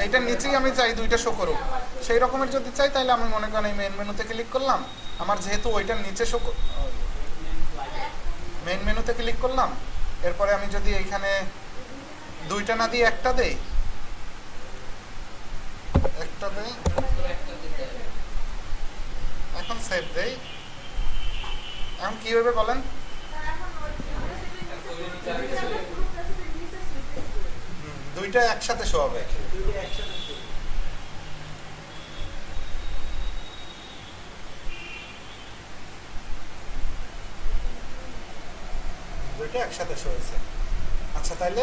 এইটার নিচেই আমি চাই দুইটা শো করুক, সেই রকমের যদি চাই তাহলে আমি মনে করেন এই মেন মেনুতে ক্লিক করলাম, আমার যেহেতু ওইটার নিচে শো, মেন মেনুতে ক্লিক করলাম, এরপরে আমি যদি এইখানে দুইটা না দিয়ে একটা দেই, এখন সেভ দেই, এখন কি হবে বলেন? দুইটা একসাথে শো হবে। দুটো একসাথে শো হয়েছে। আচ্ছা, তাইলে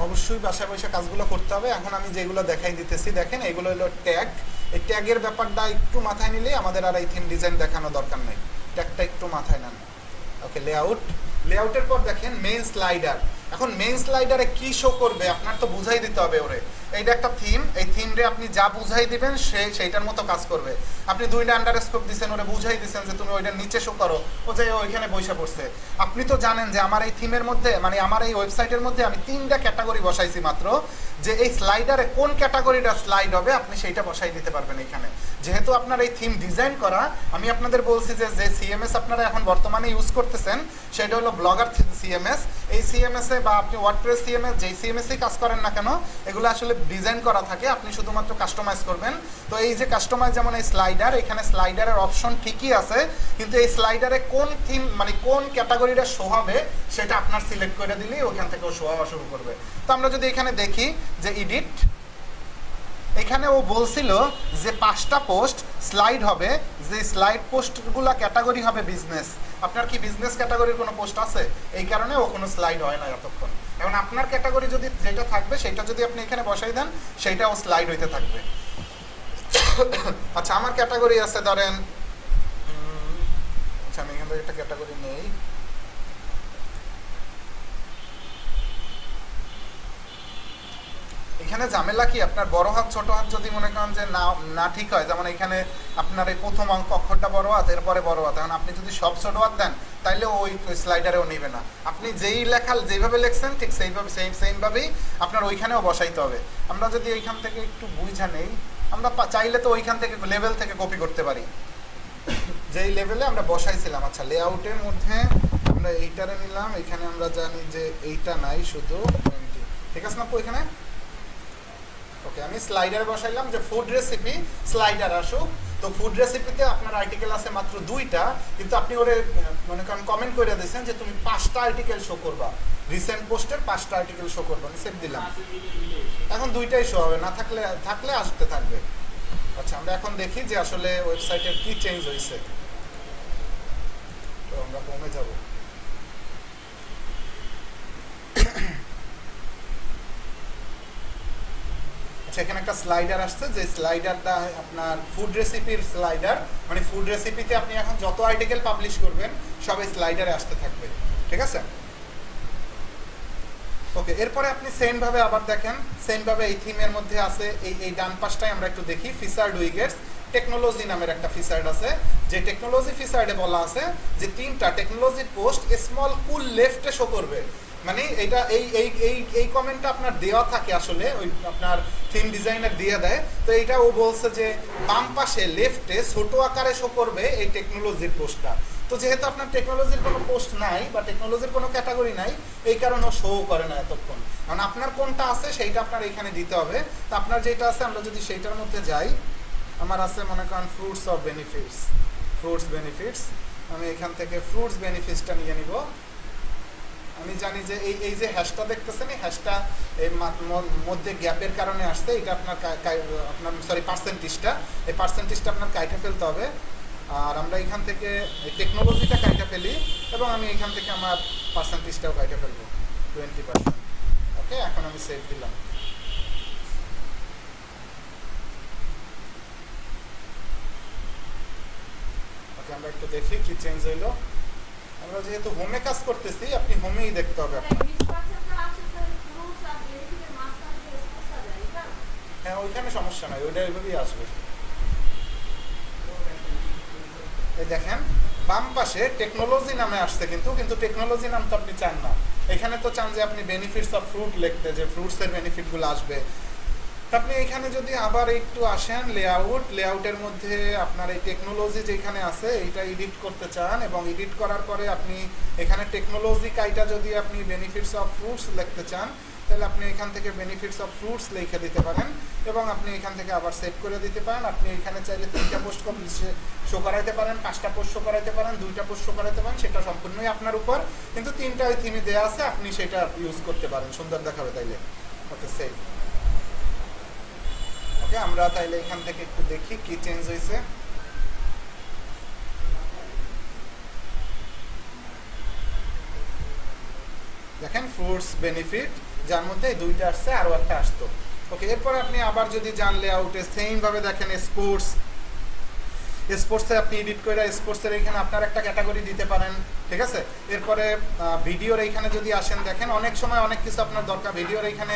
অবশ্যই বাসায় বসে কাজগুলো করতে হবে। এখন আমি যেগুলো দেখাই দিতেছি, দেখেন এগুলো হলো ট্যাগ। এই ট্যাগের ব্যাপারটা একটু মাথায় নিলেই আমাদের আর এই থিম ডিজাইন দেখানো দরকার নেই। ট্যাগটা একটু মাথায় নেন। ওকে, লেআউটের পর দেখেন মেইন স্লাইডার। এখন মেইন স্লাইডারে কি শো করবে আপনার তো বুঝাই দিতে হবে ওরে। এইটা একটা থিম, এই থিমরে আপনি যা বুঝাই দিবেন সেইটার মতো কাজ করবে। আপনি 2টা আন্ডারস্কোপ দিচ্ছেন, ওরে বুঝাই দিচ্ছেন যে তুমি ওইটার নিচে শো করো, ও যে ওইখানে বসে পড়ছে। আপনি তো জানেন যে আমার এই থিমের মধ্যে, মানে আমার এই ওয়েবসাইটের মধ্যে আমি 3টা ক্যাটাগরি বসাইছি মাত্র, যে এই স্লাইডারে কোন ক্যাটাগরিটা স্লাইড হবে আপনি সেইটা বসাই দিতে পারবেন এখানে। যেহেতু আপনার এই থিম ডিজাইন করা, আমি আপনাদের বলছি যে যে সিএমএস আপনারা এখন বর্তমানে ইউজ করতেছেন সেটা হলো ব্লগার সিএমএস। এই সিএমএসে বা আপনি ওয়ার্ডপ্রেস সিএমএস, যেই সিএমএসই কাজ করেন না কেন, এগুলো আসলে ডিজাইন করা থাকে, আপনি শুধুমাত্র কাস্টমাইজ করবেন। তো এই যে কাস্টমাইজ, যেমন এই স্লাইডার, এখানে স্লাইডারের অপশন ঠিকই আছে, কিন্তু এই স্লাইডারে কোন থিম মানে কোন ক্যাটাগরিটা শো হবে সেটা আপনার সিলেক্ট করে দিলেই ওখান থেকে ও শো হওয়া শুরু করবে। তো আমরা যদি এখানে দেখি যে এডিট, এখানে ও বলছিল যে 5টা পোস্ট স্লাইড হবে, যে স্লাইড পোস্টগুলো ক্যাটাগরি হবে বিজনেস। আপনার কি বিজনেস ক্যাটাগরির কোনো পোস্ট আছে? এই কারণে ও কোনো স্লাইড হয় না এতক্ষণ। এখন আপনার ক্যাটাগরি যদি যেটা থাকবে সেটা যদি আপনি এখানে বসাই দেন, সেইটাও স্লাইড হইতে থাকবে। আচ্ছা, আমার ক্যাটাগরি আছে ধরেন, আচ্ছা আমি এখান থেকে একটা ক্যাটাগরি নেই। এখানে ঝামেলা কি, আপনার বড় হাত ছোট হাত যদি মনে করেন যে না ঠিক হয়, যেমন এখানে আপনার এই প্রথম অক্ষরটা বড় হাত, এরপরে বড় হাত, এখন আপনি যদি সব ছোট হাত দেন তাইলে ওই স্লাইডারেও নেবে না। আপনি যেইভাবে লেখছেন ঠিক সেইভাবেই আপনার ওইখানেও বসাইতে হবে। আমরা যদি ওইখান থেকে একটু বুঝা নেই, আমরা চাইলে তো ওইখান থেকে লেভেল থেকে কপি করতে পারি, যেই লেভেলে আমরা বসাইছিলাম। আচ্ছা, লেআউটের মধ্যে আমরা এইটারে নিলাম, এখানে আমরা জানি যে এইটা নাই, শুধু 20, ঠিক আছে না আপু? এখানে ওকে, আমি স্লাইডার বসাইলাম যে ফুড রেসিপি স্লাইডার আসুক। তো ফুড রেসিপিতে আপনার আর্টিকেল আছে মাত্র 2টা, কিন্তু আপনি ওরে মনে করেন কমেন্ট করে দিয়েছেন যে তুমি 5টা আর্টিকেল শো করবা, রিসেন্ট পোস্টের 5টা আর্টিকেল শো করবা, আমি সেভ দিলাম। এখন 2টাই শো হবে, না থাকলে আসতে থাকবে। আচ্ছা, আমরা এখন দেখি যে আসলে ওয়েবসাইটের কি চেঞ্জ হয়েছে। তো আমরা কমে যাব। সেখানে একটা স্লাইডার আসছে, যে স্লাইডারটা আপনার ফুড রেসিপির স্লাইডার, মানে ফুড রেসিপিতে আপনি এখন যত আর্টিকেল পাবলিশ করবেন সবাই স্লাইডারে আসতে থাকবে, ঠিক আছে? ওকে, এরপরে আপনি সেম ভাবে আবার দেখেন, সেম ভাবে এই থিমের মধ্যে আছে এই ডান পাশটাই আমরা একটু দেখি, ফিচার্ড উইগেটস টেকনোলজি নামের একটা ফিচার্ড আছে। যে টেকনোলজি ফিচার্ডে বলা আছে যে 3টা টেকনোলজির পোস্ট স্মল কুল লেফটে শো করবে। মানে এটা এই কমেন্টটা আপনার দেওয়া থাকে আসলে, ওই আপনার থিম ডিজাইনার দিয়ে দেয়। তো এইটা ও বলছে যে বাম পাশে লেফটে ছোট আকারে শো করবে এই টেকনোলজির পোস্টটা। তো যেহেতু আপনার টেকনোলজির কোনো পোস্ট নাই বা টেকনোলজির কোনো ক্যাটাগরি নাই, এই কারণে ও শো করে না এতক্ষণ। কারণ আপনার কোনটা আছে সেইটা আপনার এখানে দিতে হবে। তো আপনার যেটা আছে, আমরা যদি সেইটার মধ্যে যাই, আমার আছে মনে করেন ফ্রুটস বেনিফিটস। আমি এখান থেকে ফ্রুটস বেনিফিটসটা নিয়ে নিব। আমি জানি যে এই যে হ্যাশটা দেখতেছেন, এই হ্যাশটা এর মধ্যে গ্যাপের কারণে আসছে। এটা আপনার পার্সেন্টেজটা, এই পার্সেন্টেজটা আপনার কাইটে ফেলতে হবে। আর আমরা এখান থেকে টেকনোলজিটা কাইটে ফেলি, এবং আমি এখান থেকে আমার পার্সেন্টেজটাও কাইটে ফেলবো 20%। ওকে, এখন আমি সেভ দিলাম। ওকে, আমরা একটু দেখি কি চেঞ্জ হইলো। আমরা যেহেতু হোমে কাজ করতেছি, আপনি হোমেই দেখতে হবে আপনার। হ্যাঁ, ওইখানে সমস্যা নাই, ওইটা ওইভাবেই আসবে। এই দেখেন বাম পাশে টেকনোলজি নামে আসছে, কিন্তু টেকনোলজি নাম তো আপনি চান না। এখানে তো চান যে আপনি বেনিফিটস অফ ফ্রুট লিখতে, যে ফ্রুটসের বেনিফিটগুলো আসবে। আপনি এখানে যদি আবার একটু আসেন লেআউটের মধ্যে আপনার এই টেকনোলজি যেখানে আছে এইটা এডিট করতে চান, এবং এডিট করার পরে আপনি এখানে টেকনোলজি কাইটা যদি আপনি বেনিফিটস অফ ফ্রুটস লিখতে চান, তাহলে আপনি এখান থেকে বেনিফিটস অফ ফ্রুটস লিখে দিতে পারেন, এবং আপনি এখান থেকে আবার সেভ করে দিতে পারেন। আপনি এখানে চাইলে 3টা পোস্ট শো করাইতে পারেন, 5টা পোস্ট শো করাইতে পারেন, 2টা পোস্ট শো করাইতে পারেন, সেটা সম্পূর্ণই আপনার উপর। কিন্তু 3টা ওই থিমে দেওয়া আছে, আপনি সেটা ইউজ করতে পারেন, সুন্দর দেখাবে তাইলে। ওকে, সেভ। ওকে, আমরা তাইলে এখান থেকে একটু দেখি কি চেঞ্জ হয়েছে। দেখেন ফ্রুটস বেনিফিট, যার মধ্যে এই দুইটা আসছে, আরও একটা আসতো। ওকে, এরপরে আপনি আবার যদি যান লেআউটে, সেমভাবে দেখেন স্পোর্টস, স্পোর্টসে আপনি এডিট করে স্পোর্টসের এইখানে আপনার একটা ক্যাটাগরি দিতে পারেন, ঠিক আছে। এরপরে ভিডিওর এইখানে যদি আসেন, দেখেন অনেক সময় অনেক কিছু আপনার দরকার ভিডিওর এইখানে,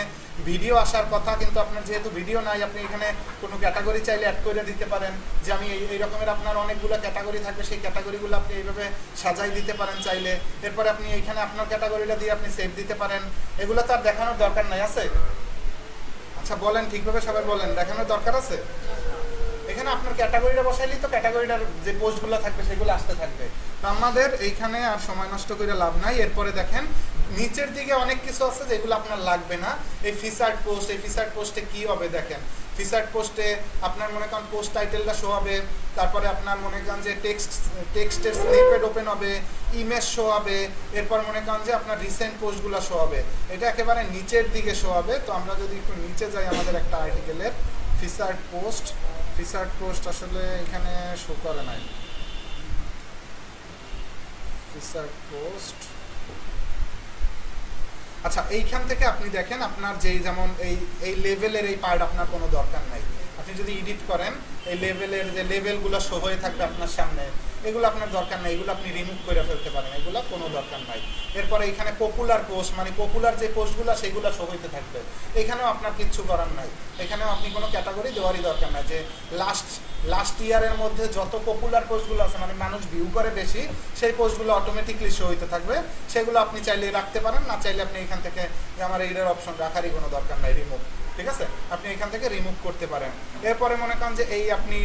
ভিডিও আসার কথা, কিন্তু আপনার যেহেতু ভিডিও নাই, আপনি এখানে কোনো ক্যাটাগরি চাইলে অ্যাড করে দিতে পারেন, যে আমি এই রকমের আপনার অনেকগুলো ক্যাটাগরি থাকবে, সেই ক্যাটাগরিগুলো আপনি এইভাবে সাজাই দিতে পারেন চাইলে। এরপরে আপনি এইখানে আপনার ক্যাটাগরিটা দিয়ে আপনি সেভ দিতে পারেন। এগুলো তো আর দেখানোর দরকার নাই, আছে? আচ্ছা বলেন ঠিকভাবে, সবাই বলেন, দেখানোর দরকার আছে? এখানে আপনার ক্যাটাগরিটা বসাইলেই তো ক্যাটাগরিটার যে পোস্টগুলো থাকবে সেগুলো আসতে থাকবে। তো আমাদের এইখানে আর সময় নষ্ট করে লাভ নাই। এরপরে দেখেন নিচের দিকে অনেক কিছু আছে যেগুলো আপনার লাগবে না। এই ফিচার্ড পোস্ট, এই ফিচার্ড পোস্টে কি হবে দেখেন, ফিচার্ড পোস্টে আপনার মনে করেন পোস্ট টাইটেলটা শো হবে, তারপরে আপনার মনে করেন যে টেক্সটের স্নিপেট ওপেন হবে, ইমেজ শো হবে, এরপর মনে করেন যে আপনার রিসেন্ট পোস্টগুলো শো হবে। এটা একেবারে নিচের দিকে শো হবে। তো আমরা যদি একটু নিচে যাই আমাদের একটা আর্টিকেলের ফিচার্ড পোস্ট, ফিচার্ড পোস্ট আসলে এখানে শো করে নাই। ফিচার্ড পোস্ট, আচ্ছা এইখান থেকে আপনি দেখেন আপনার যেই যেমন এই লেভেলের এই পার্ট আপনার কোনো দরকার নাই। আপনি যদি এডিট করেন এই লেভেলের যে লেভেলগুলো শো হয়ে থাকবে আপনার সামনে, এগুলো আপনার দরকার নাই, এগুলো আপনি রিমুভ করে ফেলতে পারেন, এগুলো কোনো দরকার নাই। এরপরে এখানে পপুলার পোস্ট, মানে পপুলার যে পোস্টগুলো সেগুলো শো হইতে থাকবে, এখানেও আপনার কিচ্ছু করার নাই, এখানেও আপনি কোনো ক্যাটাগরি দেওয়ারই দরকার নাই। যে লাস্ট ইয়ারের মধ্যে যত পপুলার পোস্টগুলো আছে, মানে মানুষ ভিউ করে বেশি, সেই পোস্টগুলো অটোমেটিকলি শো হইতে থাকবে, সেগুলো আপনি চাইলে রাখতে পারেন, না চাইলে আপনি এখান থেকে যে আমার এইটার অপশন রাখারই কোনো দরকার নাই, রিমুভ, ঠিক আছে, আপনি এখান থেকে রিমুভ করতে পারেন। এরপরে মনে করেন যে এই আপনি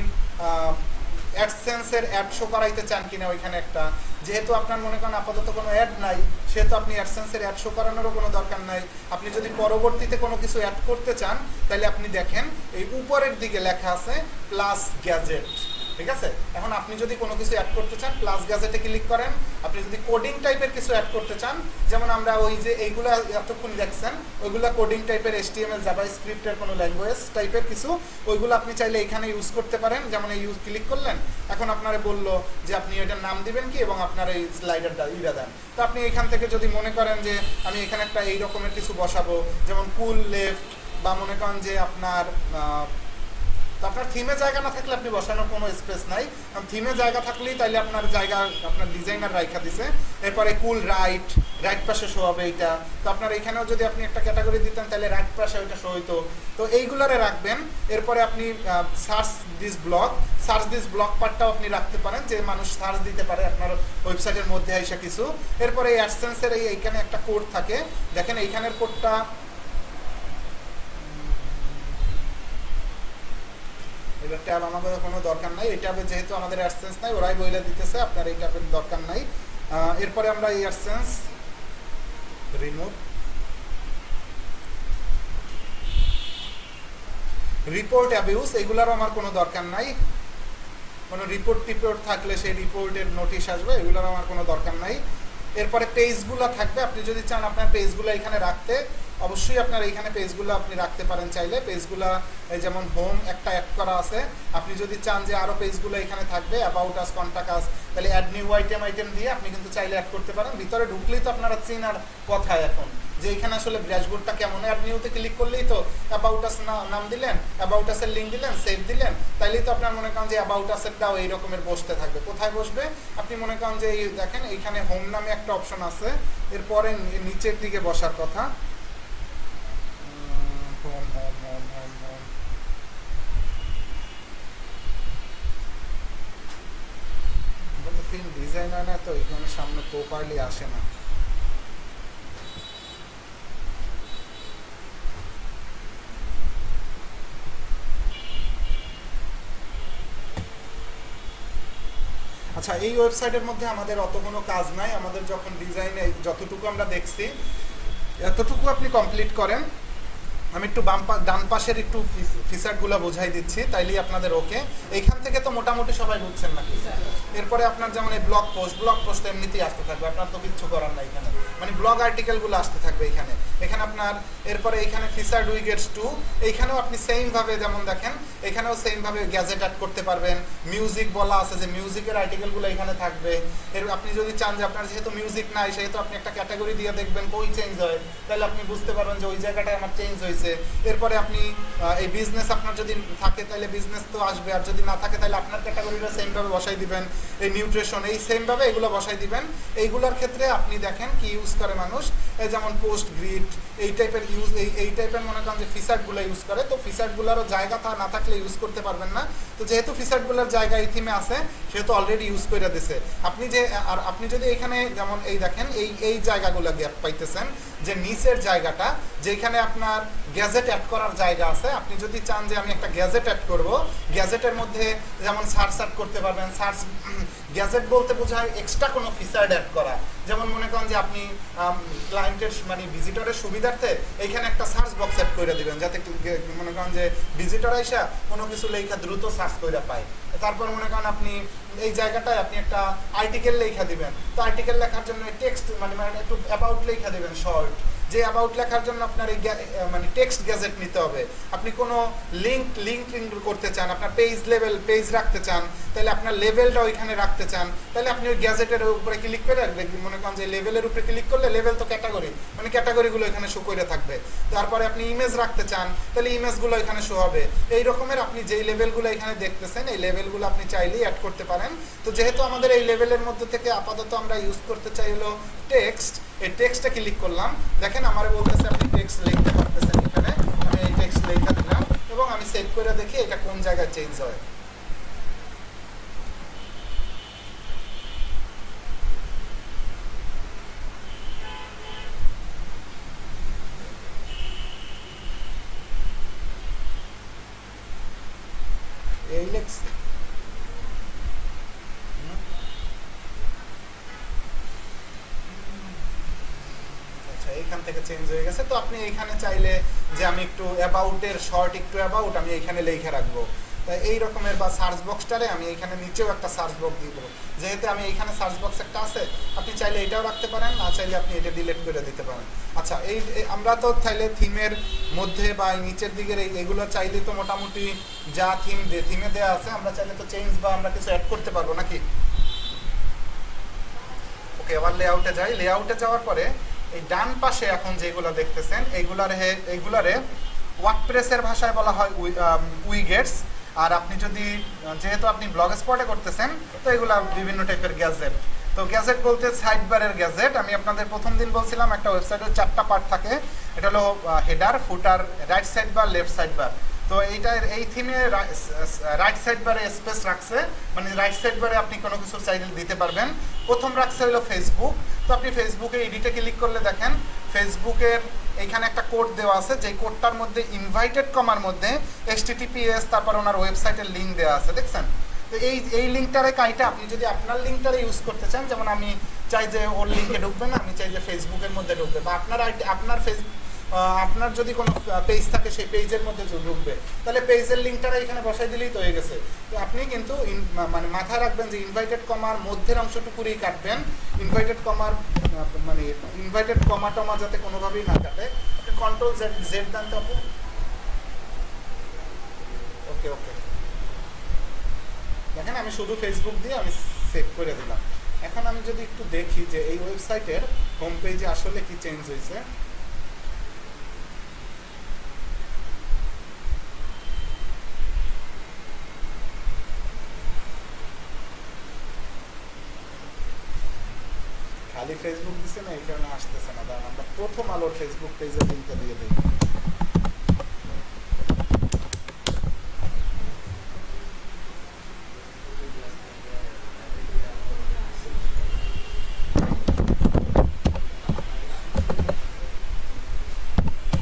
অ্যাডসেন্সের অ্যাড শো করাইতে চান কিনা, ওইখানে একটা, যেহেতু আপনার মনে করেন আপাতত কোনো অ্যাড নাই, সেহেতু আপনি অ্যাডসেন্সের অ্যাড শো করানোরও কোনো দরকার নাই। আপনি যদি পরবর্তীতে কোনো কিছু অ্যাড করতে চান, তাহলে আপনি দেখেন এই উপরের দিকে লেখা আছে প্লাস গ্যাজেট, ঠিক আছে। এখন আপনি যদি কোনো কিছু অ্যাড করতে চান, প্লাস গ্যাজেটে ক্লিক করেন। আপনি যদি কোডিং টাইপের কিছু অ্যাড করতে চান, যেমন আমরা ওই যে এইগুলো এতক্ষণ দেখছেন, ওইগুলো কোডিং টাইপের HTML জাভাস্ক্রিপ্টের কোনো ল্যাঙ্গুয়েজ টাইপের কিছু, ওইগুলো আপনি চাইলে এখানে ইউজ করতে পারেন। যেমন এই ইউজ ক্লিক করলেন, এখন আপনারা বললো যে আপনি এটার নাম দিবেন কি, এবং আপনার এই স্লাইডারটা ইরা দেন। তো আপনি এখান থেকে যদি মনে করেন যে আমি এখানে একটা এই রকমের কিছু বসাবো, যেমন কুল লেফট, বা মনে করেন যে আপনার তো আপনার থিমে জায়গা না থাকলে আপনি বসানোর কোনো স্পেস নাই, কারণ থিমে জায়গা থাকলেই তাইলে আপনার জায়গা আপনার ডিজাইনার রাইখা দিছে। এরপরে কুল রাইট পাশে শো হবে এইটা। তো আপনার এখানেও যদি আপনি একটা ক্যাটাগরি দিতেন, তাহলে রাইট পাশে ওইটা শো হইতো। তো এইগুলারে রাখবেন। এরপরে আপনি সার্চ দিস ব্লগ পার্টটাও আপনি রাখতে পারেন, যে মানুষ সার্চ দিতে পারে আপনার ওয়েবসাইটের মধ্যে আইসা কিছু। এরপরে এই অ্যাডসেন্সের এইখানে একটা কোড থাকে, দেখেন এইখানের কোডটা, এটা ট্যাব আমাদের কোনো দরকার নাই, এই ট্যাবে যেহেতু আমাদের অ্যাডসেন্স নাই, ওরাই বইলে দিতেছে, আপনার এই ট্যাবের দরকার নাই। এরপরে আমরা এই অ্যাডসেন্স রিমুভ, রিপোর্ট অ্যাবিউজ, এগুলারও আমার কোনো দরকার নাই। কোনো রিপোর্ট থাকলে সেই রিপোর্টের নোটিশ আসবে, এগুলোর আমার কোনো দরকার নাই। এরপরে পেজগুলো থাকবে, আপনি যদি চান আপনার পেজগুলো এখানে রাখতে, অবশ্যই আপনার এইখানে পেজগুলো আপনি রাখতে পারেন চাইলে। পেজগুলো যেমন হোম একটা অ্যাড করা আছে, আপনি যদি চান যে আরও পেজগুলো এখানে থাকবে, অ্যাবাউট আস, কন্টাক্ট আস, তাহলে অ্যাড নিউ আইটেম দিয়ে আপনি কিন্তু চাইলে অ্যাড করতে পারেন। ভিতরে ঢুকলেই তো আপনারা চেনার কথা এখন, যে এখানে আসলে ড্যাশবোর্ডটা কেমন। অ্যাড নিউতে ক্লিক করলেই তো অ্যাবাউট আস নাম দিলেন, অ্যাবাউট আসের লিঙ্ক দিলেন, সেভ দিলেন, তাইলেই তো আপনার মনে করেন যে অ্যাবাউট আসেরটাও এই রকমের বসতে থাকবে। কোথায় বসবে আপনি মনে করেন যে এই দেখেন এইখানে হোম নামে একটা অপশন আছে, এরপরে নিচের দিকে বসার কথা, home home home home home, theme designer না, তো এখানে সামনে প্রপারলি আসে না। আচ্ছা, এই ওয়েবসাইটের মধ্যে আমাদের অত কোনো কাজ নাই, আমাদের যখন ডিজাইনে যতটুকু আমরা দেখছি এতটুকু আপনি কমপ্লিট করেন। আমি একটু ডান পাশের একটু ফিচারগুলো বোঝাই দিচ্ছি, তাইলেই আপনাদের ওকে। এইখান থেকে তো মোটামুটি সবাই বুঝছেন নাকি? এরপরে আপনার যেমন এই ব্লগ পোস্ট এমনিতেই আসতে থাকবে, আপনার তো কিচ্ছু করার নাই এখানে, মানে ব্লগ আর্টিকেলগুলো আসতে থাকবে এখানে। এখানে আপনার এরপরে এইখানে ফিচার্ড উইগেটস 2, এইখানেও আপনি সেমভাবে যেমন দেখেন এখানেও সেমভাবে গ্যাজেট অ্যাড করতে পারবেন। মিউজিক বলা আছে যে মিউজিকের আর্টিকেলগুলো এখানে থাকবে। এর আপনি যদি চান যে আপনার যেহেতু মিউজিক নাই সেহেতু আপনি একটা ক্যাটাগরি দিয়ে দেখবেন কই চেঞ্জ হয়, তাহলে আপনি বুঝতে পারবেন যে ওই জায়গাটায় আমার চেঞ্জ হয়েছে। এরপরে আপনি এই বিজনেস আপনার যদি থাকে তাহলে বিজনেস তো আসবে, আর যদি না থাকে তাহলে আপনার ক্যাটাগরিটা সেমভাবে বসাই দিবেন। এই নিউট্রিশন এই সেমভাবে এগুলো বসাই দিবেন। এইগুলোর ক্ষেত্রে আপনি দেখেন কি ইউজ করে মানুষ, এই যেমন পোস্ট গ্রিড এই টাইপের এই টাইপের মনে করেন যে ফিচারগুলো ইউজ করে। তো ফিচারগুলোরও জায়গা না থাকলে ইউজ করতে পারবেন না। তো যেহেতু ফিচারগুলোর জায়গা এই থিমে আছে সেহেতু অলরেডি ইউজ করে দিছে। আপনি যদি এখানে যেমন এই দেখেন এই জায়গাগুলো গ্যাপ পাইতেছেন, যে নিচের জায়গাটা যেখানে আপনার গ্যাজেট অ্যাড করার জায়গা আছে, আপনি যদি চান যে আমি একটা গ্যাজেট অ্যাড করব, গ্যাজেটের মধ্যে যেমন সার্চ করতে পারবেন। গ্যাজেট বলতে বোঝায় এক্সট্রা কোনো ফিচার অ্যাড করা। যেমন মনে করেন যে আপনি ক্লায়েন্টের মানে ভিজিটরের সুবিধার্থে এইখানে একটা সার্চ বক্স অ্যাড করে দিবেন, যাতে মনে করেন যে ভিজিটর আইসা কোনো কিছু লেখা দ্রুত সার্চ করে পায়। তারপর মনে করেন আপনি এই জায়গাটায় আপনি একটা আর্টিকেল লেখা দিবেন, তো আর্টিকেল লেখার জন্য টেক্সট মানে একটু অ্যাবাউট লেখা দিবেন শর্ট। যে অ্যাবাউট লেখার জন্য আপনার এই মানে টেক্সট গ্যাজেট নিতে হবে। আপনি কোনো লিঙ্ক করতে চান, আপনার পেজ রাখতে চান, তাহলে আপনার লেভেলটা ওইখানে রাখতে চান, তাহলে আপনি ওই গ্যাজেটের উপরে ক্লিক করে মনে করেন যে লেভেলের উপরে ক্লিক করলে লেভেল তো ক্যাটাগরি, মানে ক্যাটাগরিগুলো এখানে শো করে থাকবে। তারপরে আপনি ইমেজ রাখতে চান, তাহলে ইমেজগুলো এখানে শো হবে। এই রকমের আপনি যেই লেভেলগুলো এখানে দেখতেছেন এই লেভেলগুলো আপনি চাইলেই অ্যাড করতে পারেন। তো যেহেতু আমাদের এই লেভেলের মধ্যে থেকে আপাতত আমরা ইউজ করতে চাই হলো টেক্সট, এই টেক্সটে ক্লিক করলাম, দেখেন আমার বলতেছে আপনি টেক্সট লিখতে পারতেছেন। এখানে আমি এই টেক্সট লেখা দিলাম এবং আমি সেভ করে দেখি এটা কোন জায়গায় চেঞ্জ হয়। এই লেখছে এইখান থেকে চেঞ্জ হয়ে গেছে। তো আপনি এইখানে চাইলে যে আমি একটু অ্যাবাউটের শর্ট একটু অ্যাবাউট আমি এইখানে লিখে রাখবো, তাই এই রকমের বা সার্চ বক্সটারে আমি এইখানে নিচেও একটা সার্চ বক্স দিব। যেহেতু আমি এইখানে সার্চ বক্স একটা আছে, আপনি চাইলে এটাও রাখতে পারেন, না চাইলে আপনি এটা ডিলিট করে দিতে পারেন। আচ্ছা, এই আমরা তো চাইলে থিমের মধ্যে বা নিচের দিকের এইগুলো চাইলে তো মোটামুটি যা থিমে দেওয়া আছে আমরা চাইলে তো চেঞ্জ বা আমরা কিছু অ্যাড করতে পারবো নাকি? ওকে, আবার লেআউটে যাই। লেআউটে যাওয়ার পরে এই ডান পাশে এখন যেগুলো দেখতেছেন এইগুলারে ওয়ার্ডপ্রেসের ভাষায় বলা হয় উইগেটস। আর আপনি যদি যেহেতু আপনি ব্লগ স্পটে করতেছেন তো এগুলা বিভিন্ন টাইপের গ্যাজেট। তো গ্যাজেট বলতে সাইড বারের গ্যাজেট। আমি আপনাদের প্রথম দিন বলছিলাম একটা ওয়েবসাইটের 4টা পার্ট থাকে, এটা হলো header, footer, right side bar, left side bar. তো এই থিমে রাইট সাইড বারে স্পেস রাখছে, মানে রাইট সাইড বারে আপনি কোনো কিছু চাইলে দিতে পারবেন। প্রথম রাখছে হলো ফেসবুক। তো আপনি ফেসবুকে এডিটে ক্লিক করলে দেখেন ফেসবুকের এইখানে একটা কোড দেওয়া আছে, যে কোডটার মধ্যে ইনভাইটেড কমার মধ্যে HTTPS তারপর ওনার ওয়েবসাইটের লিঙ্ক দেওয়া আছে, দেখছেন? তো এই লিঙ্কটারে কাইটা আপনি যদি আপনার লিঙ্কটারে ইউজ করতে চান, যেমন আমি চাই যে ওর লিঙ্কে ঢুকবে না, আমি চাই যে ফেসবুকের মধ্যে ঢুকবে, বা আপনার যদি কোনো পেজ থাকে সেই পেজের মধ্যে ঢুকবে, তাহলে পেজের লিঙ্কটা এখানে বসাই দিলেই তো হয়ে গেছে। তো আপনি কিন্তু মানে মাথায় রাখবেন যে ইনভাইটেড কমার মধ্যের অংশটুকুই কাটবেন, ইনভাইটেড কমা টমা যাতে কোনোভাবেই না কাটে। আপনি কন্ট্রোল জেড দেন তো আপু। ওকে ওকে, দেখেন আমি শুধু ফেসবুক দিয়ে আমি সেভ করে দিলাম। এখন আমি যদি একটু দেখি যে এই ওয়েবসাইটের হোম পেজে আসলে কি চেঞ্জ হয়েছে। খালি ফেসবুক দিছে না, এই কারণে আসতেছে না। কারণ আমরা প্রথম আলোর ফেসবুক পেজের লিঙ্কটা দিয়ে দিই।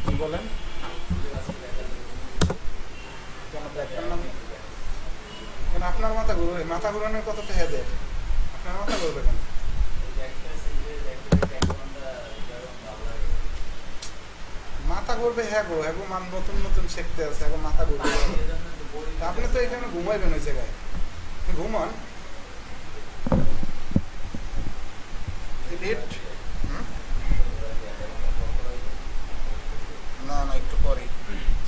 কি বলেন? কেন আপনার মাথা ঘুরানোর কত টাকা দেয়? আপনার মাথা ঘুরবে কেন? মাথা মাথা ঘুরবে, হ্যাঁ গো নতুন নতুন শিখতে আছে, এখন মাথা ঘুরবে। আপনি তো এখানে ঘুমাইবেন ওই জায়গায়, ঘুমান। এডিট না না একটু পরে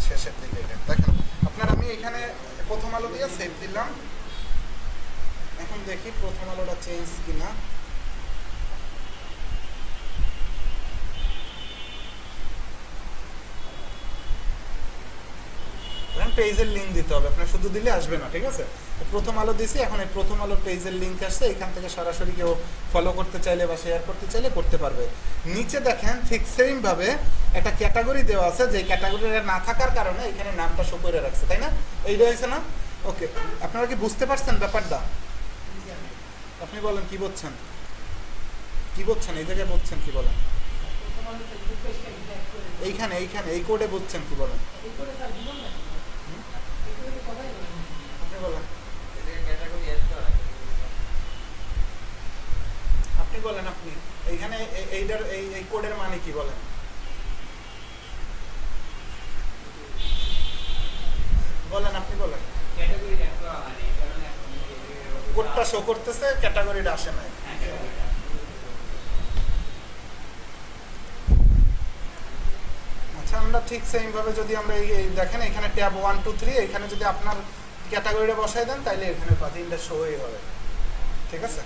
শেষের দিকে দেখেন আপনার। আমি এখানে প্রথম আলো দিয়ে সেভ দিলাম। এখন দেখি প্রথম আলোটা চেঞ্জ কিনা। পেজের লিঙ্ক দিতে হবে, আপনার শুধু দিলে আসবে না, ঠিক আছে? প্রথম আলো দিছি, এখন এই প্রথম আলোর পেজের লিঙ্ক আসছে, এখান থেকে সরাসরি কেউ ফলো করতে চাইলে বা শেয়ার করতে চাইলে করতে পারবে। নিচে দেখেন ঠিক সেম ভাবে একটা ক্যাটাগরি দেওয়া আছে, যে ক্যাটাগরিটা না থাকার কারণে এখানে নামটা শো করে রাখছে, তাই না? এইটা হয়েছে না? ওকে, আপনারা কি বুঝতে পারছেন ব্যাপারটা? আপনি বলেন কি বুঝছেন, কি বুঝছেন এই জায়গায়, বুঝছেন কি বলেন? এইখানে এইখানে এই কোডে বুঝছেন কি বলেন? আপনি বলেন, আপনি বলেন, আপনি এইখানে এইটার এই কোডের মানে কি বলেন? বলেন, আপনি বলেন। কোডটা শো করতেছে, ক্যাটাগরিটা আসে না। আচ্ছা, আমরা ঠিক সেম ভাবে যদি আমরা এই দেখেন এখানে ট্যাব 1 2 3 এখানে যদি আপনার ক্যাটাগরিটা বসাই দেন তাহলে এখানে তিনটা শো হয়ে হবে, ঠিক আছে?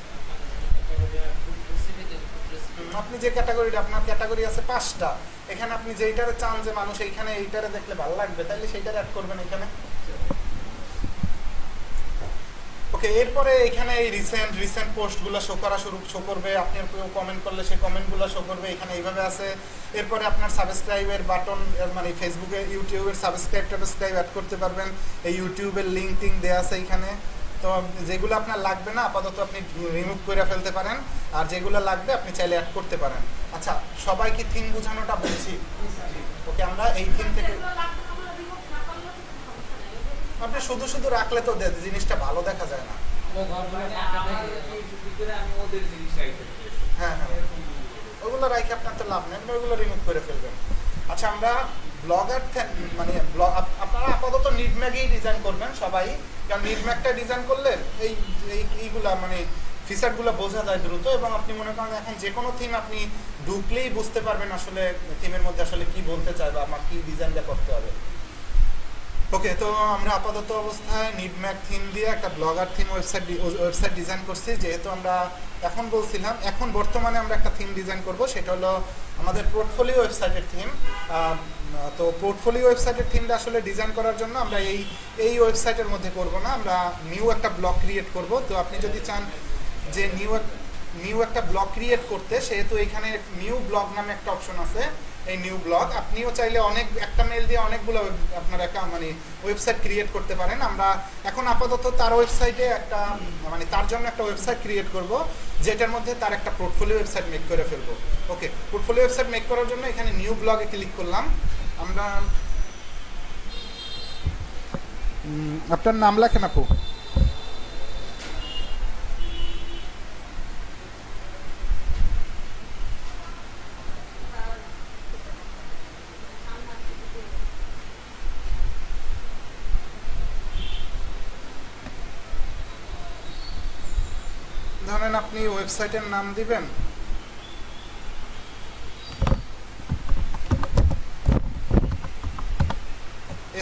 আপনি যে ক্যাটাগরিটা, আপনার ক্যাটাগরি আছে 5টা, এখানে আপনি যেইটারে চান যে মানুষ এইখানে এইটারে দেখলে ভালো লাগবে তাহলে সেইটারে অ্যাড করবেন এখানে। ওকে, এরপরে এখানে এই রিসেন্ট পোস্টগুলো শো করবে। আপনি কেউ কমেন্ট করলে সেই কমেন্টগুলো শো করবে, এখানে এইভাবে আছে। এরপরে আপনার সাবস্ক্রাইবের বাটন, মানে ফেসবুকে ইউটিউবের সাবস্ক্রাইব অ্যাড করতে পারবেন। এই ইউটিউবের লিঙ্ক দেওয়া আছে এখানে। তো যেগুলো আপনার লাগবে না আপাতত আপনি রিমুভ করে ফেলতে পারেন, আর যেগুলো লাগবে আপনি চাইলে অ্যাড করতে পারেন। আচ্ছা, সবাই কি থিম বোঝানোটা বলছি? ওকে, আমরা এই থিম থেকে আপনি শুধু শুধু রাখলে তো জিনিসটা ভালো দেখা যায় না। হ্যাঁ হ্যাঁ, ওগুলো রাখে আপনার তো লাভ নেই, ওইগুলো রিমুভ করে ফেলবেন। আচ্ছা, আমরা ব্লগার মানে আপনারা আপাতত নিডম্যাগেই ডিজাইন করবেন সবাই, কারণ নিডম্যাগটা ডিজাইন করলে এইগুলা মানে ফিচারগুলো বোঝা যায় দ্রুত, এবং আপনি মনে করেন এখন যে কোনো থিম আপনি ঢুকলেই বুঝতে পারবেন আসলে থিমের মধ্যে আসলে কি বলতে চাই বা আমার কি ডিজাইনটা করতে হবে। ওকে, তো আমরা আপাতত অবস্থায় নিডম্যাগ থিম দিয়ে একটা ব্লগার থিম ওয়েবসাইট ডিজাইন করছি। যেহেতু আমরা এখন বলছিলাম, এখন বর্তমানে আমরা একটা থিম ডিজাইন করব, সেটা হলো আমাদের পোর্টফোলিও ওয়েবসাইটের থিম। তো পোর্টফোলিও ওয়েবসাইটের থিমটা আসলে ডিজাইন করার জন্য আমরা এই ওয়েবসাইটের মধ্যে করব না, আমরা নিউ একটা ব্লগ ক্রিয়েট করব। তো আপনি যদি চান যে নিউ একটা ব্লগ ক্রিয়েট করতে, সেহেতু এখানে নিউ ব্লগ নামে একটা অপশন আছে, এই নিউ ব্লগ। আপনিও চাইলে একটা মেল দিয়ে অনেকগুলো আপনার মানে ওয়েবসাইট ক্রিয়েট করতে পারেন। আমরা এখন আপাতত তার ওয়েবসাইটে একটা মানে তার জন্য একটা ওয়েবসাইট ক্রিয়েট করব, যেটার মধ্যে তার একটা পোর্টফোলিও ওয়েবসাইট মেক করে ফেলবো। ওকে, পোর্টফোলিও ওয়েবসাইট মেক করার জন্য এখানে নিউ ব্লগে ক্লিক করলাম। আমরা আপনার নাম লেখেন আপু। ধরেন আপনি ওয়েবসাইটের নাম দিবেন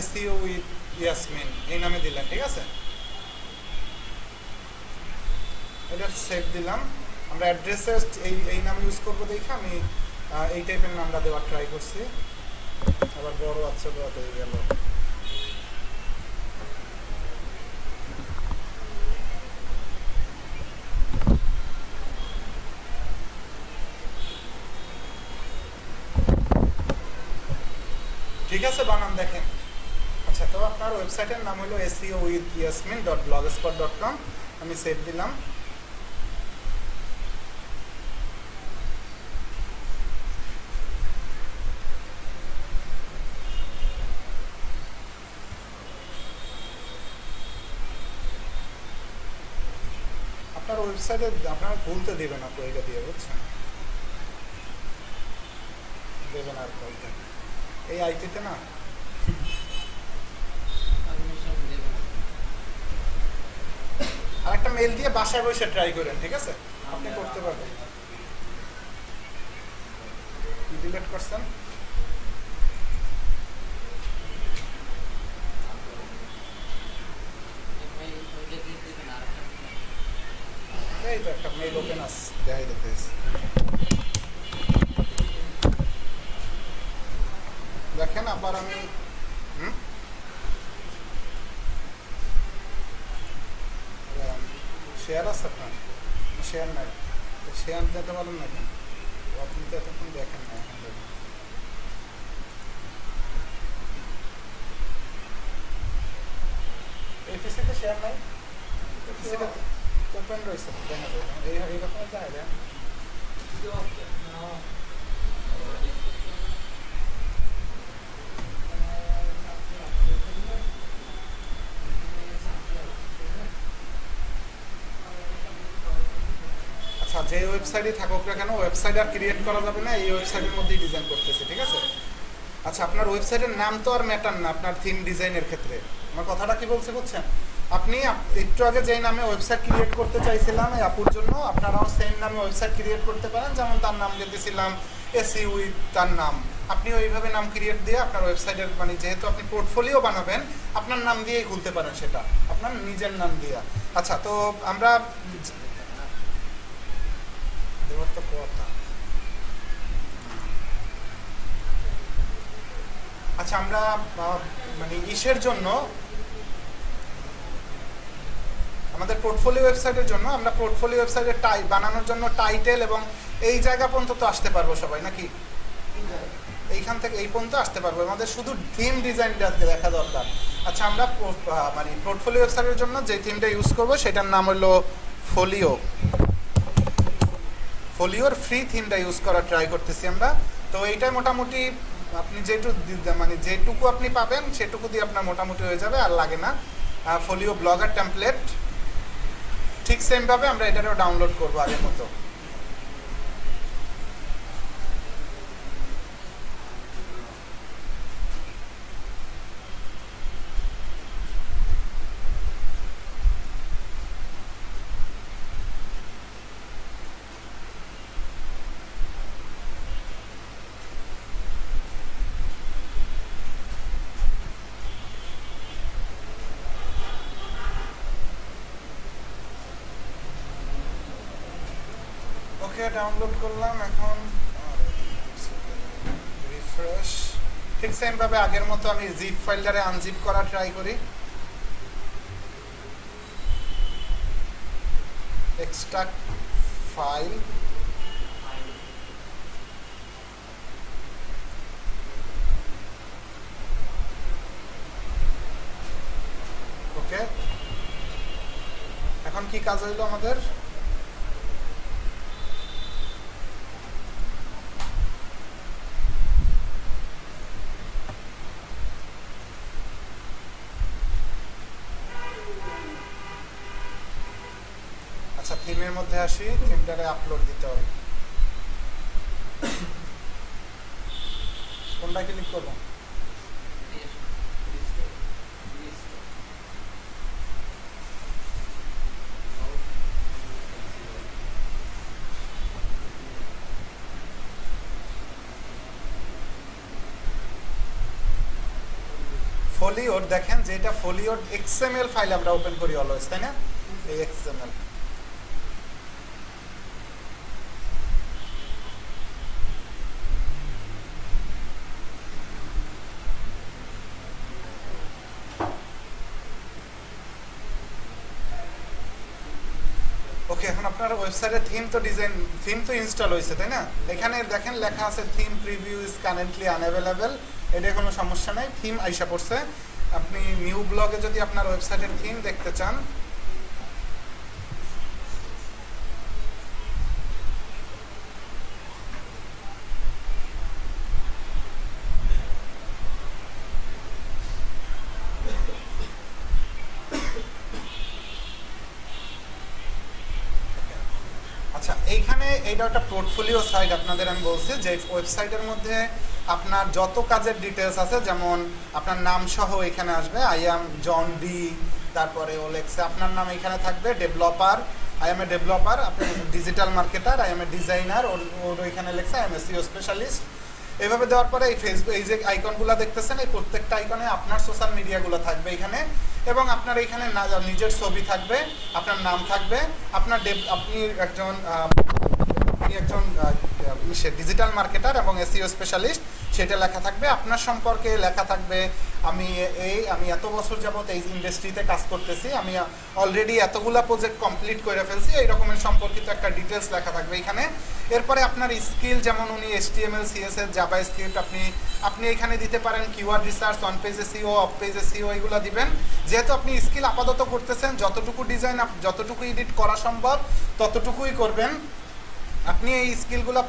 SEO উইথ ইয়াসমিন, এই নামে দিলেন, ঠিক আছে? এটা সেভ দিলাম। আমরা অ্যাড্রেসে এই নাম ইউজ করবো দেখে আমি এই টাইপের নামটা দেওয়ার ট্রাই করছি। আবার বড় আচ্ছা হয়ে গেল। ঠিক আছে, বানান দেখেন। আচ্ছা, তো আপনার ওয়েবসাইটের নাম হলো seowithyasmin.blogspot.com। আমি সেভ দিলাম। আপনার ওয়েবসাইটে আপনারা খুলতে দেবেন না, এটা দিয়ে, বুঝছেন? দেবেন আর বলতে এই আইটিতে না আর একটা মেল দিয়ে বাসায় বসে ট্রাই করেন, ঠিক আছে? আপনি করতে পারবেন। কি ডিলিট করছেন? এই তো একটা মেল ওপেন আছে, দেখাই দিতেছে। দেখেন আবার আমি শেয়ার আছে আপনার? শেয়ার নাই, শেয়ার দিতে পারেন না কেন? আপনি তো এতক্ষণ দেখেন না, এখন দেখেন। এই পিসিতে শেয়ার নাই, পিসিতে ওপেন রয়েছে, দেখা যায় এইরকম যায়। আচ্ছা, যে ওয়েবসাইটে থাকুক না কেন, ওয়েবসাইট আর ক্রিয়েট করা যাবে না, এই ওয়েবসাইটের মধ্যেই ডিজাইন করতেছে, ঠিক আছে? আচ্ছা, আপনার ওয়েবসাইটের নাম তো আর ম্যাটার না আপনার থিম ডিজাইনের ক্ষেত্রে। আমার কথাটা কি বলছে বুঝছেন? আপনি একটু আগে যেই নামে ওয়েবসাইট ক্রিয়েট করতে চাইছিলাম এই আপুর জন্য, আপনারাও সেম নামে ওয়েবসাইট ক্রিয়েট করতে পারেন। যেমন তার নাম দিয়েছিলাম এসি উইথ তার নাম, আপনি ওইভাবে নাম ক্রিয়েট দিয়ে আপনার ওয়েবসাইটের মানে যেহেতু আপনি পোর্টফোলিও বানাবেন, আপনার নাম দিয়েই খুলতে পারেন, সেটা আপনার নিজের নাম দিয়ে। আচ্ছা, তো আমরা আচ্ছা আমরা মানে ইসের জন্য আমাদের পোর্টফোলিও ওয়েবসাইটের জন্য আমরা পোর্টফোলিও ওয়েবসাইটের বানানোর জন্য টাইটেল এবং এই জায়গা পর্যন্ত তো আসতে পারবো সবাই নাকি? এইখান থেকে এই পর্যন্ত আসতে পারবো, আমাদের শুধু থিম ডিজাইনটা দেখা দরকার। আচ্ছা, আমরা মানে পোর্টফোলিও ওয়েবসাইটের জন্য যে থিমটা ইউজ করবো সেটার নাম হলো ফোলিও। ফোলিওর ফ্রি থিমটা ইউজ করার ট্রাই করতেছি আমরা। তো এইটাই মোটামুটি আপনি মানে যেটুকু আপনি পাবেন সেটুকু দিয়ে আপনার মোটামুটি হয়ে যাবে, আর লাগে না। ফোলিও ব্লগার টেমপ্লেট ঠিক সেমভাবে আমরা এটারও ডাউনলোড করবো আগের মতো। ওকে, ডাউনলোড করলাম, এখন রিফ্রেশ। ঠিক সেমভাবে আগের মতো আমি জিপ ফাইলটারে আনজিপ করা ট্রাই করি। এক্সট্রাক্ট ফাইল, ওকে। এখন কি কাজ হইলো আমাদের? আচ্ছা, থিমের মধ্যে আসি, থিমটারে আপলোড দিতে হবে। কোনটা ক্লিক করবো? ফোলিওর দেখেন যে এটা ফোলিওর এক্সএমএল ফাইল আমরা ওপেন করি অলওয়েজ, তাই না? এই এক্সএমএল ওকে। এখন আপনার ওয়েবসাইটের থিম তো ইনস্টল হয়েছে, তাই না? এখানে দেখেন লেখা আছে theme preview is currently unavailable. এটা কোনো সমস্যা নাই, থিম আইসা পড়ছে। আপনি নিউ ব্লগে যদি আপনার ওয়েবসাইটের থিম দেখতে চান, আচ্ছা এইখানে এইটা একটা পোর্টফোলিও সাইট আপনাদের আমি বলছি যে ওয়েবসাইটের মধ্যে আপনার যত কাজের ডিটেলস আছে, যেমন আপনার নাম সহ এখানে আসবে, আই এম জন ডি, তারপরে ও লেখছে আপনার নাম এখানে থাকবে, developer, I am a developer, আপনি digital marketer, I am a designer, or এখানে লেখছে I am a SEO specialist. এইভাবে দেওয়ার পরে এই ফেসবুক এই যে আইকনগুলো দেখতেছেন, এই প্রত্যেকটা আইকনে আপনার সোশ্যাল মিডিয়াগুলো থাকবে এখানে, এবং আপনার এখানে নিজের ছবি থাকবে, আপনার নাম থাকবে, আপনার আপনি একজন ডিজিটাল মার্কেটার এবং এসইও স্পেশালিস্ট সেটা লেখা থাকবে, আপনার সম্পর্কে লেখা থাকবে আমি এত বছর যাবত এই ইন্ডাস্ট্রিতে কাজ করতেছি, আমি অলরেডি এতগুলা প্রজেক্ট কমপ্লিট করে ফেলছি, এই রকমের সম্পর্কিত একটা ডিটেলস লেখা থাকবে এখানে। এরপরে আপনার স্কিল, যেমন উনি HTML CSS জাভা স্ক্রিপ্ট আপনি এখানে দিতে পারেন, keyword research, on page SEO, of page SEO, এগুলো দিবেন। যেহেতু আপনি স্কিল আপাতত করতেছেন, যতটুকু ডিজাইন যতটুকু এডিট করা সম্ভব ততটুকুই করবেন। আপনি এই স্কিলগুলো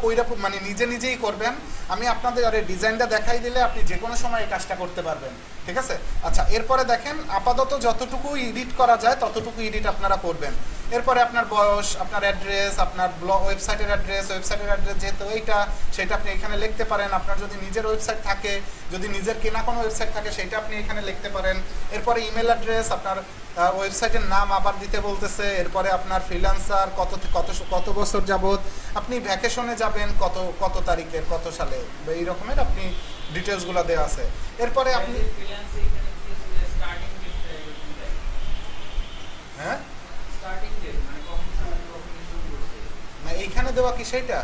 মানে নিজেই করবেন। আমি আপনাদের আরে ডিজাইনটা দেখাই দিলে আপনি যে কোনো সময় এই কাজটা করতে পারবেন, ঠিক আছে? আচ্ছা, এরপরে দেখেন আপাতত যতটুকু এডিট করা যায় ততটুকু এডিট আপনারা করবেন। এরপরে আপনার বয়স, আপনার অ্যাড্রেস, আপনার ওয়েবসাইটের অ্যাড্রেস যেহেতু সেটা আপনি এখানে লিখতে পারেন। আপনার যদি নিজের ওয়েবসাইট থাকে, যদি নিজের কেনা কোনো ওয়েবসাইট থাকে, সেটা আপনি এখানে লিখতে পারেন। এরপরে ইমেল অ্যাড্রেস, আপনার ওয়েবসাইটের নাম আবার দিতে বলতেছে। এরপরে আপনার ফ্রিল্যান্সার কত বছর যাবত, আপনি ভ্যাকেশনে যাবেন কত তারিখের কত সালে, এই রকমের আপনি ডিটেলসগুলো দেওয়া আছে। এরপরে আপনি হ্যাঁ এইখানে দেওয়া কি সেইটা?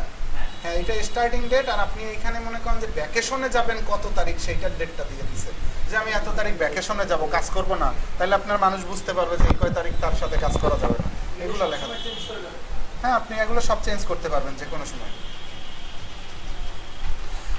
হ্যাঁ, এটা স্টার্টিং ডেট। আর আপনি এইখানে মনে করেন যে ভ্যাকেশনে যাবেন কত তারিখ, সেইটার ডেটটা দিয়ে দিছে যে আমি এত তারিখ ভ্যাকেশনে যাব, কাজ করব না, তাহলে আপনার মানুষ বুঝতে পারবে যে এই কয় তারিখ তার সাথে কাজ করা যাবে না, এগুলো লেখা থাকে। হ্যাঁ, আপনি এগুলো সব চেঞ্জ করতে পারবেন যে কোনো সময়।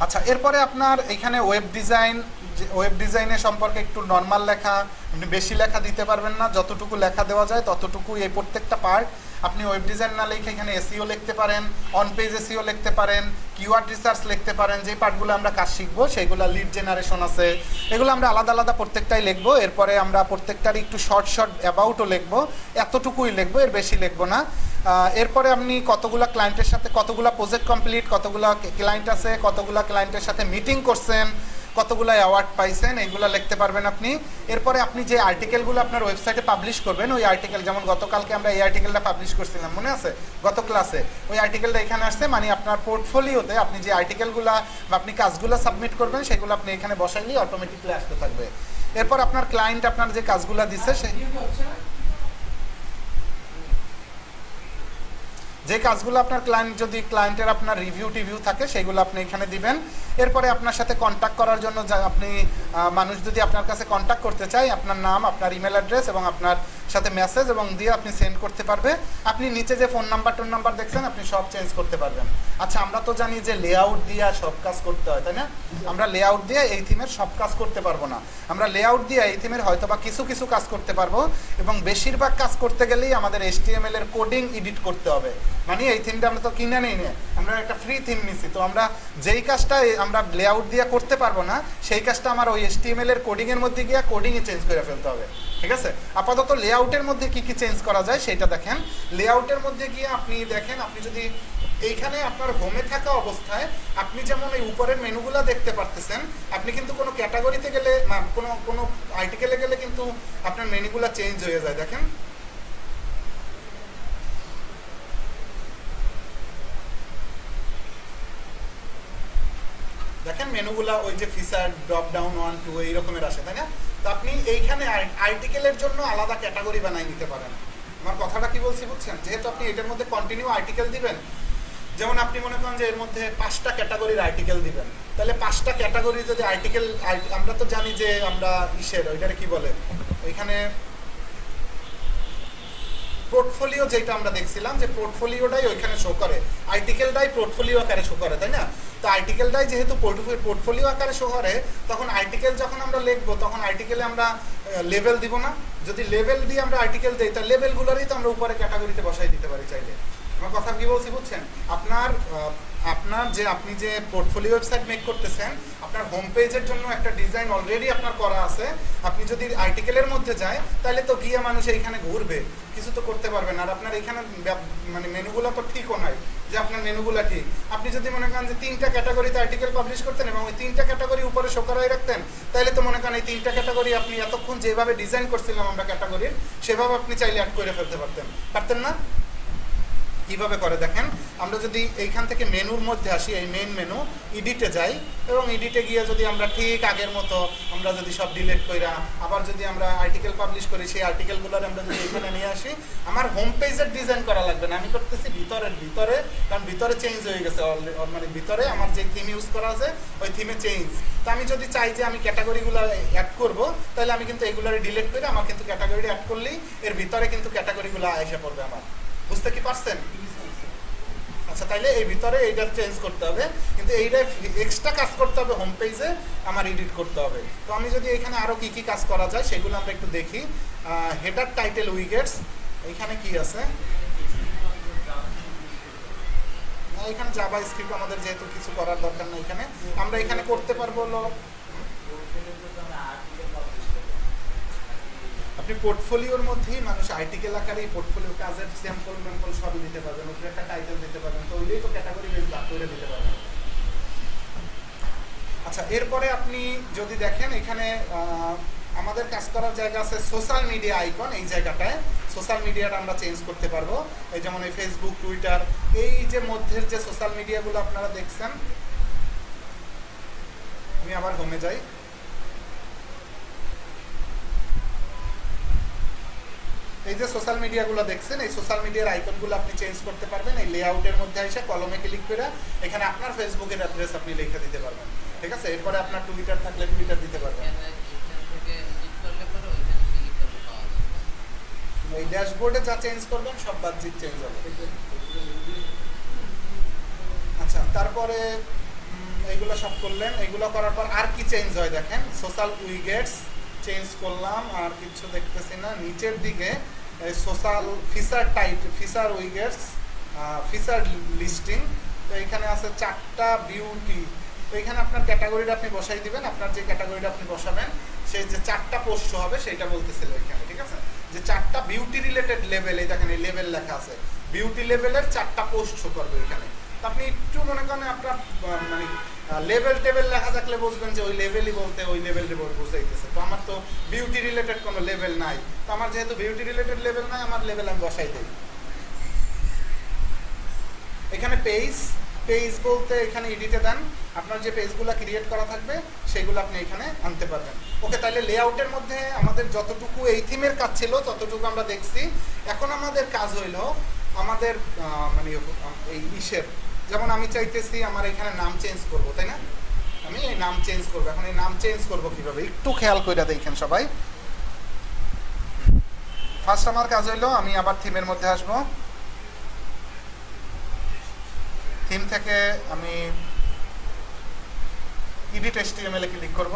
আচ্ছা, এরপরে আপনার এখানে ওয়েব ডিজাইনের সম্পর্কে একটু নর্মাল লেখা, আপনি বেশি লেখা দিতে পারবেন না, যতটুকু লেখা দেওয়া যায় ততটুকু। এই প্রত্যেকটা পার্ট আপনি ওয়েব ডিজাইন না লিখে এখানে এসইও লিখতে পারেন, অন পেজ এসইও লিখতে পারেন, কিওয়ার্ড রিসার্চ লিখতে পারেন। যে পার্টগুলো আমরা কাজ শিখবো সেগুলো, লিড জেনারেশন আছে, এগুলো আমরা আলাদা আলাদা প্রত্যেকটাই লিখবো। এরপরে আমরা প্রত্যেকটারই একটু শর্ট অ্যাবাউটও লিখবো, এতটুকুই লিখবো, এর বেশি লিখবো না। এরপরে আপনি কতগুলো ক্লায়েন্টের সাথে, কতগুলো প্রজেক্ট কমপ্লিট, কতগুলো ক্লায়েন্ট আছে, কতগুলো ক্লায়েন্টের সাথে মিটিং করছেন, কতগুলো অ্যাওয়ার্ড পাইছেন, এইগুলো লিখতে পারবেন আপনি। এরপরে আপনি যে আর্টিকেলগুলো আপনার ওয়েবসাইটে পাবলিশ করবেন, ওই আর্টিকেল, যেমন গতকালকে আমরা এই আর্টিকেলটা পাবলিশ করছিলাম, মনে আছে গত ক্লাসে, ওই আর্টিকেলটা এখানে আসছে। মানে আপনার পোর্টফোলিওতে আপনি যে আর্টিকেলগুলো বা আপনি কাজগুলো সাবমিট করবেন সেগুলো আপনি এখানে বসাইলেই অটোমেটিকলি আসতে থাকবে। এরপর আপনার ক্লায়েন্ট আপনার যে কাজগুলো দিচ্ছে যে কাজগুলো আপনার যদি ক্লায়েন্টের আপনার রিভিউ থাকে সেগুলো আপনি এখানে দিবেন। এরপরে আপনার সাথে কন্ট্যাক্ট করার জন্য আপনি মানুষ যদি আপনার কাছে কন্ট্যাক্ট করতে চায়, আপনার নাম, আপনার ইমেল অ্যাড্রেস এবং আপনার সাথে মেসেজ এবং দিয়ে আপনি সেন্ড করতে পারবে। আপনি নিচে যে ফোন নাম্বার দেখছেন আপনি সব চেঞ্জ করতে পারবেন। আচ্ছা, আমরা তো জানি যে লেআউট দিয়ে সব কাজ করতে হয়, তাই না? আমরা লেআউট দিয়ে এই থিমের সব কাজ করতে পারবো না। আমরা লেআউট দিয়ে এই থিমের হয়তো বা কিছু কাজ করতে পারবো, এবং বেশিরভাগ কাজ করতে গেলেই আমাদের HTML এর কোডিং এডিট করতে হবে। মানে এই থিমটা আমরা তো কিনে নেই, আমরা একটা ফ্রি থিম নিছি, তো আমরা যেই কাজটা আমরা লেআউট দিয়ে করতে পারবো না সেই কাজটা আমার ওই HTML এর কোডিংয়ের মধ্যে গিয়ে কোডিংয়ে চেঞ্জ করে ফেলতে হবে, ঠিক আছে? আপাতত লেআউটের মধ্যে কি চেঞ্জ করা যায় সেটা দেখেন। লেআউটের মধ্যে গিয়ে আপনি দেখেন, আপনি যদি এইখানে আপনার হোমে থাকা অবস্থায় আপনি যেমন এই উপরের মেনুগুলো দেখতে পারতেছেন, আপনি কিন্তু কোনো ক্যাটাগরিতে গেলে, কোনো আর্টিকেলে গেলে কিন্তু আপনার মেনুগুলো চেঞ্জ হয়ে যায়। দেখেন মেনুগুলা ওই যে ফিচার, ড্রপ ডাউন 1 2 এই রকমের আসে, তাই না? তো আপনি এইখানে আর্টিকেলের জন্য আলাদা ক্যাটাগরি বানাই নিতে পারেন। আমার কথাটা কি বলছি বুঝছেন? যেহেতু আপনি এটার মধ্যে কন্টিনিউ আর্টিকেল দিবেন, যেমন আপনি মনে করেন যে এর মধ্যে 5টা ক্যাটাগরির আর্টিকেল দিবেন, তাহলে 5টা ক্যাটাগরি যদি আর্টিকেল, আমরা তো জানি যে আমরা ওইটারে কি বলে, ওইখানে পোর্টফোলিও যেটা আমরা দেখছিলাম যে পোর্টফোলিওটাই ওইখানে শো করে, আর্টিকেলটাই পোর্টফোলিও আকারে শো করে, তাই না? তো আর্টিকেলটাই যেহেতু পোর্টফোলিও আকারে শো করে, তখন আর্টিকেল যখন আমরা লিখবো তখন আর্টিকেলে আমরা লেভেল দিব না। যদি লেভেল দিয়ে আমরা আর্টিকেল দিই, তাহলে লেভেলগুলোরই তো আমরা উপরে ক্যাটাগরিতে বসাই দিতে পারি চাইলে। আমার কথা কি বলছি বুঝছেন? আপনার আপনার যে আপনি যে পোর্টফোলিও ওয়েবসাইট মেক করতেছেন, আপনার হোম পেজের জন্য একটা ডিজাইন অলরেডি আপনার করা আছে। আপনি যদি আর্টিকেলের মধ্যে যায় তাহলে তো গিয়ে মানুষ এইখানে ঘুরবে, কিছু তো করতে পারবেন। আর আপনার এখানে মানে মেনুগুলো তো ঠিকও নাই যে আপনার মেনুগুলো ঠিক। আপনি যদি মনে করেন যে 3টা ক্যাটাগরিতে আর্টিকেল পাবলিশ করতেন এবং ওই 3টা ক্যাটাগরি উপরে শো করাই রাখতেন, তাহলে তো মনে করেন এই 3টা ক্যাটাগরি আপনি এতক্ষণ যেভাবে ডিজাইন করছিলাম আমরা ক্যাটাগরির, সেভাবে আপনি চাইলে অ্যাড করে ফেলতে পারতেন না? কিভাবে করে দেখেন, আমরা যদি এইখান থেকে মেনুর মধ্যে আসি, এই মেন মেনু এডিটে যাই এবং এডিটে গিয়ে যদি আমরা ঠিক আগের মতো আমরা যদি সব ডিলিট কইরা আবার যদি আমরা আর্টিকেল পাবলিশ করি, সেই আর্টিকেলগুলোর আমরা যদি এখানে নিয়ে আসি, আমার হোম পেজের ডিজাইন করা লাগবে না, আমি করতেছি ভিতরে, কারণ ভিতরে চেঞ্জ হয়ে গেছে মানে ভিতরে আমার যে থিম ইউজ করা আছে ওই থিমে চেঞ্জ। তো আমি যদি চাই যে আমি ক্যাটাগরিগুলো অ্যাড করব, তাহলে আমি কিন্তু এইগুলোর ডিলিট করে আমার কিন্তু ক্যাটাগরি অ্যাড করলেই এর ভিতরে কিন্তু ক্যাটাগরিগুলো এসে পড়বে আমার। বুঝতে কি পারছেন? আচ্ছা, তাইলে এই ভিতরে এইটা চেঞ্জ করতে হবে, কিন্তু এইটা এক্সট্রা কাজ করতে হবে হোম পেজে আমার এডিট করতে হবে। তো আমি যদি এখানে আরো কি কি কাজ করা যায় সেগুলো আমরা একটু দেখি। হেডার টাইটেল উইগেটস, এইখানে কি আছে? এখানে জাভা স্ক্রিপ্ট আমাদের যেহেতু কিছু করার দরকার নেই, এখানে আমরা এখানে করতে পারবো হলো আপনি পোর্টফোলিওর মধ্যেই মানুষ আর্টিকেল আকারে পোর্টফোলিও কাজের স্যাম্পল ম্যাম্পল সবই দিতে পারবেন, ওপরে একটা টাইটেল দিতে পারবেন, তো ওইটাই তো ক্যাটাগরি বেস ভাগ করে দিতে পারবেন। আচ্ছা, এরপরে আপনি যদি দেখেন এখানে আমাদের কাজ করার জায়গা আছে সোশ্যাল মিডিয়া আইকন, এই জায়গাটায় সোশ্যাল মিডিয়াটা আমরা চেঞ্জ করতে পারবো। এই যেমন এই ফেসবুক, টুইটার, এই যে মধ্যের যে সোশ্যাল মিডিয়াগুলো আপনারা দেখছেন, আমি আবার হোমে যাই। এই যে সোশ্যাল মিডিয়াগুলো দেখছেন, এই সোশ্যাল মিডিয়ার আইকনগুলো আপনি চেঞ্জ করতে পারবেন। এই লেআউটের মধ্যে এসে কলমে ক্লিক করে এখানে আপনার ফেসবুকের অ্যাড্রেস আপনি লিখে দিতে পারবেন, ঠিক আছে? এরপরে আপনার টুইটার থাকলে টুইটার দিতে পারবেন। এই ড্যাশবোর্ডে যা চেঞ্জ করবেন সব বাহ্যিক চেঞ্জ হবে। আচ্ছা, তারপরে এইগুলো সব করলেন, এইগুলো করার পর আর কি চেঞ্জ হয় দেখেন, সোশ্যাল উইগেটস চেঞ্জ করলাম, আর কিছু দেখতেছি না। নিচের দিকে social feature feature widgets, feature listing, তো এখানে আছে 4টা বিউটি। তো এখানে আপনার ক্যাটাগরিটা আপনি বসাই দিবেন, আপনার যে ক্যাটাগরিটা আপনি বসাবেন সেই যে 4টা পোস্ট হবে সেইটা বলতেছিল এখানে, ঠিক আছে? যে 4টা বিউটি রিলেটেড লেভেল, এই দেখেন এই লেভেল লেখা আছে, বিউটি লেভেলের 4টা পোস্ট শো করবে এখানে। তো আপনি একটু মনে করেন আপনার মানে লেভেল টেবিল লেখা থাকলে বুঝবেন যে ওই লেভেলই বলতে ওই লেভেল বুঝাইতেছে। তো আমার তো বিউটি রিলেটেড কোনো লেভেল নাই, তো আমার যেহেতু বিউটি রিলেটেড লেভেল নাই, আমার লেভেল আমি বসাই দিই। এখানে পেজ বলতে এখানে এডিটে দেন, আপনার যে পেজগুলো ক্রিয়েট করা থাকবে সেগুলো আপনি এখানে আনতে পারবেন। ওকে, তাহলে লেআউটের মধ্যে আমাদের যতটুকু এই থিমের কাজ ছিল ততটুকু আমরা দেখছি। এখন আমাদের কাজ হইলো আমাদের মানে এই ইসের, যেমন আমি চাইতেছি আমার এখানে নাম চেঞ্জ করব, তাই না? আমি এই নাম চেঞ্জ করবো। এখন এই নাম চেঞ্জ করব কিভাবে একটু খেয়াল করে দেখেন সবাই। ফার্স্ট আমার কাজ হইলো আমি আবার থিমের মধ্যে আসবো, থিম থেকে আমি এডিট HTML এ ক্লিক করব।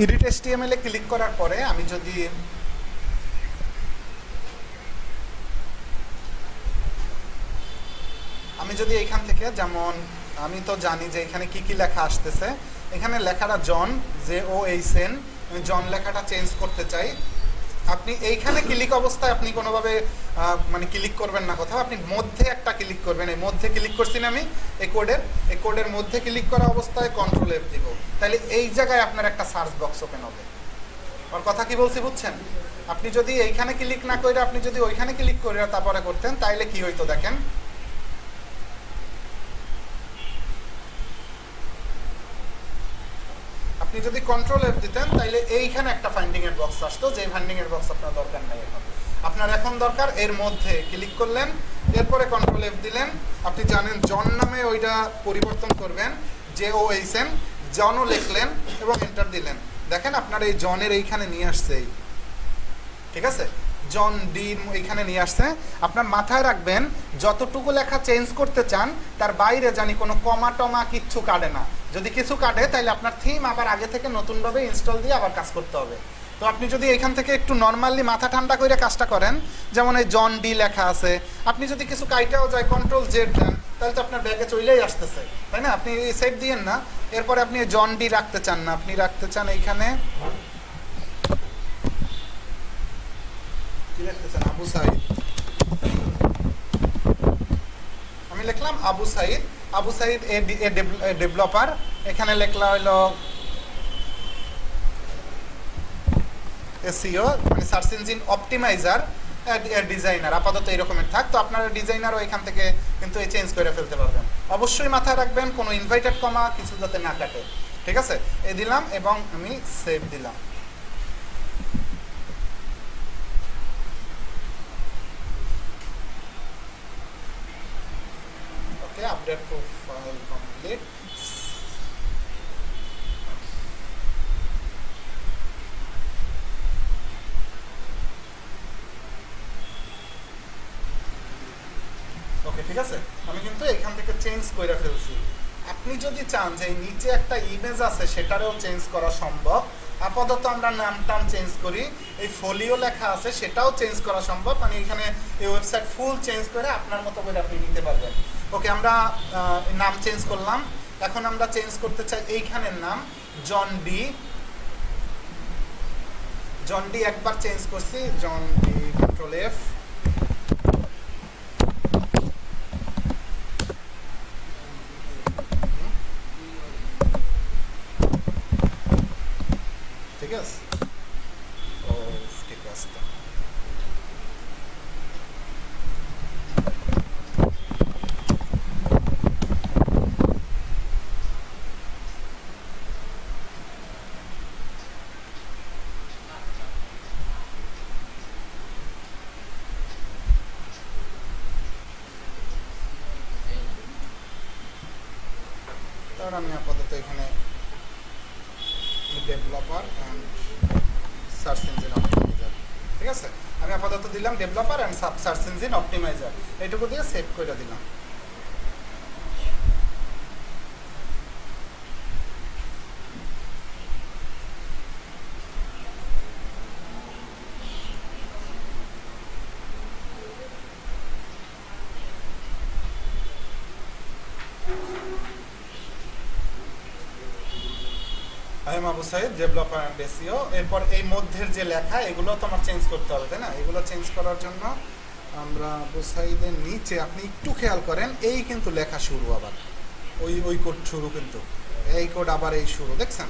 এডিট HTML এ ক্লিক করার পরে আমি যদি এখান থেকে, যেমন আমি তো জানি যে এখানে কি কি লেখা আসতেছে, এখানে লেখাটা জন, JOHN, জন লেখাটা চেঞ্জ করতে চাই। আপনি এইখানে ক্লিক অবস্থায় আপনি কোনোভাবে মানে ক্লিক করবেন না কোথাও, আপনি মধ্যে একটা ক্লিক করবেন। এই মধ্যে ক্লিক করছি না আমি, এই কোডের মধ্যে ক্লিক করা অবস্থায় কন্ট্রোল F দিব, তাহলে এই জায়গায় আপনার একটা সার্চ বক্স ওপেন হবে। আর কথা কি বলছি বুঝছেন? আপনি যদি এইখানে ক্লিক না করে আপনি যদি ওইখানে ক্লিক করে তারপরে করতেন, তাইলে কি হইতো দেখেন, আপনি যদি কন্ট্রোল F দিতেন তাইলে এইখানে একটা ফাইন্ডিং এর বক্স আসতো, যে ফাইন্ডিং এর বক্স আপনার দরকার নাই এখন। আপনার এখন দরকার এর মধ্যে ক্লিক করলেন, এরপরে কন্ট্রোল F দিলেন, আপনি জানেন জন নামে ওইটা পরিবর্তন করবেন, JOHN, জনও লিখলেন এবং এন্টার দিলেন। দেখেন আপনার এই জনের এইখানে নিয়ে আসছে, ঠিক আছে? জন ডি এইখানে নিয়ে আসছে। আপনার মাথায় রাখবেন যতটুকু লেখা চেঞ্জ করতে চান তার বাইরে জানি কোনো কমা টমা কিচ্ছু কাটে না। যদি কিছু কাটে তাহলে আপনার থিম আবার আগে থেকে নতুনভাবে ইনস্টল দিয়ে আবার কাজ করতে হবে। তো আপনি যদি এখান থেকে একটু নর্মালি মাথা ঠান্ডা করে কাজটা করেন, যেমন এই জন ডি লেখা আছে, আপনি যদি কিছু কাইটাও যায় কন্ট্রোল জেড দেন, তাহলে তো আপনার ব্যাগে চলেই আসতেছে, তাই না? আপনি সেভ দিয়েন না, এরপরে আপনি জন ডি রাখতে চান না, আপনি রাখতে চান এইখানে কি রাখতে চান, আবু সাইদ। আমি লিখলাম আবু সাইদ, আবু সাইদ এ ডেভেলপার, এখানে লেখলা হলো এসইও মানে সার্চ ইঞ্জিন অপটিমাইজার ডিজাইনার, আপাতত এরকমের থাক। তো আপনারা ডিজাইনারও এখান থেকে কিন্তু চেঞ্জ করে ফেলতে পারবেন। অবশ্যই মাথায় রাখবেন কোনো ইনভাইটেড কমা কিছু যাতে না কাটে, ঠিক আছে? এই দিলাম এবং আমি সেভ দিলাম। ওকে, আপডেট প্রোফাইল কমপ্লিট। ওকে, ঠিক আছে, আমি কিন্তু এখান থেকে চেঞ্জ করে ফেলছি। আপনি যদি চান যে নিচে একটা ইমেজ আছে সেটারও চেঞ্জ করা সম্ভব, আপাতত আমরা নামটাম চেঞ্জ করি, এই ফোলিও লেখা আছে সেটাও চেঞ্জ করা সম্ভব, মানে এখানে এই ওয়েবসাইট ফুল চেঞ্জ করে আপনার মতো করে আপনি নিতে পারবেন। ওকে, আমরা নাম চেঞ্জ করলাম। এখন আমরা চেঞ্জ করতে চাই এইখানের নাম জন ডি। জন ডি একবার চেঞ্জ করছি, জন ডি কন্ট্রোল এফ। ঠিক আছে, ও ঠিক আছে। তার আমি আপাতত এখানে developer and search engine optimizer, ঠিক আছে, আমি আপাতত দিলাম developer and search engine optimizer, এইটুকু দিয়ে সেভ করে দিলাম। I am Abu Sayed, developer and SEO. এরপর এই মধ্যের যে লেখা এগুলো তো আমার চেঞ্জ করতে হবে, তাই না? এগুলো চেঞ্জ করার জন্য আমরা আবু সাইদের নিচে আপনি একটু খেয়াল করেন, এই কিন্তু লেখা শুরু, আবার ওই কোড শুরু, কিন্তু এই কোড আবার এই শুরু, দেখছেন?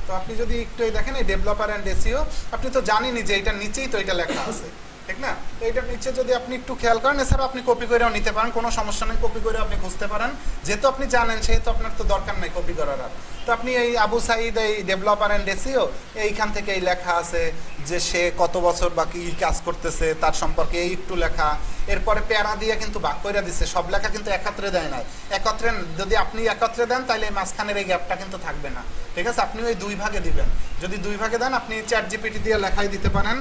তো আপনি যদি একটু এই দেখেন এই ডেভেলপার অ্যান্ড এসইও, আপনি তো জানেনই যে এটার নিচেই তো এটা লেখা আছে, ঠিক না? এইটার নিচে যদি আপনি একটু খেয়াল করেন, এছাড়াও আপনি কপি করেও নিতে পারেন, কোনো সমস্যা নেই, কপি করে আপনি খুঁজতে পারেন, যেহেতু আপনি জানেন সেহেতু আপনার তো দরকার নেই কপি করার। আর তো আপনি এই আবু সাইদ এই ডেভেলপার অ্যান্ড এসইও, এইখান থেকে এই লেখা আছে যে সে কত বছর বা কি কাজ করতেছে তার সম্পর্কে এই একটু লেখা, এরপরে প্যারা দিয়ে কিন্তু ভাগ করে দিচ্ছে, সব লেখা কিন্তু একত্রে দেয় না। একত্রে যদি আপনি একত্রে দেন তাহলে এই মাঝখানের এই গ্যাপটা কিন্তু থাকবে না, ঠিক আছে? আপনি ওই দুই ভাগে দিবেন, যদি দুই ভাগে দেন আপনি চ্যাট জিপিটি দিয়ে লেখাই দিতে পারেন।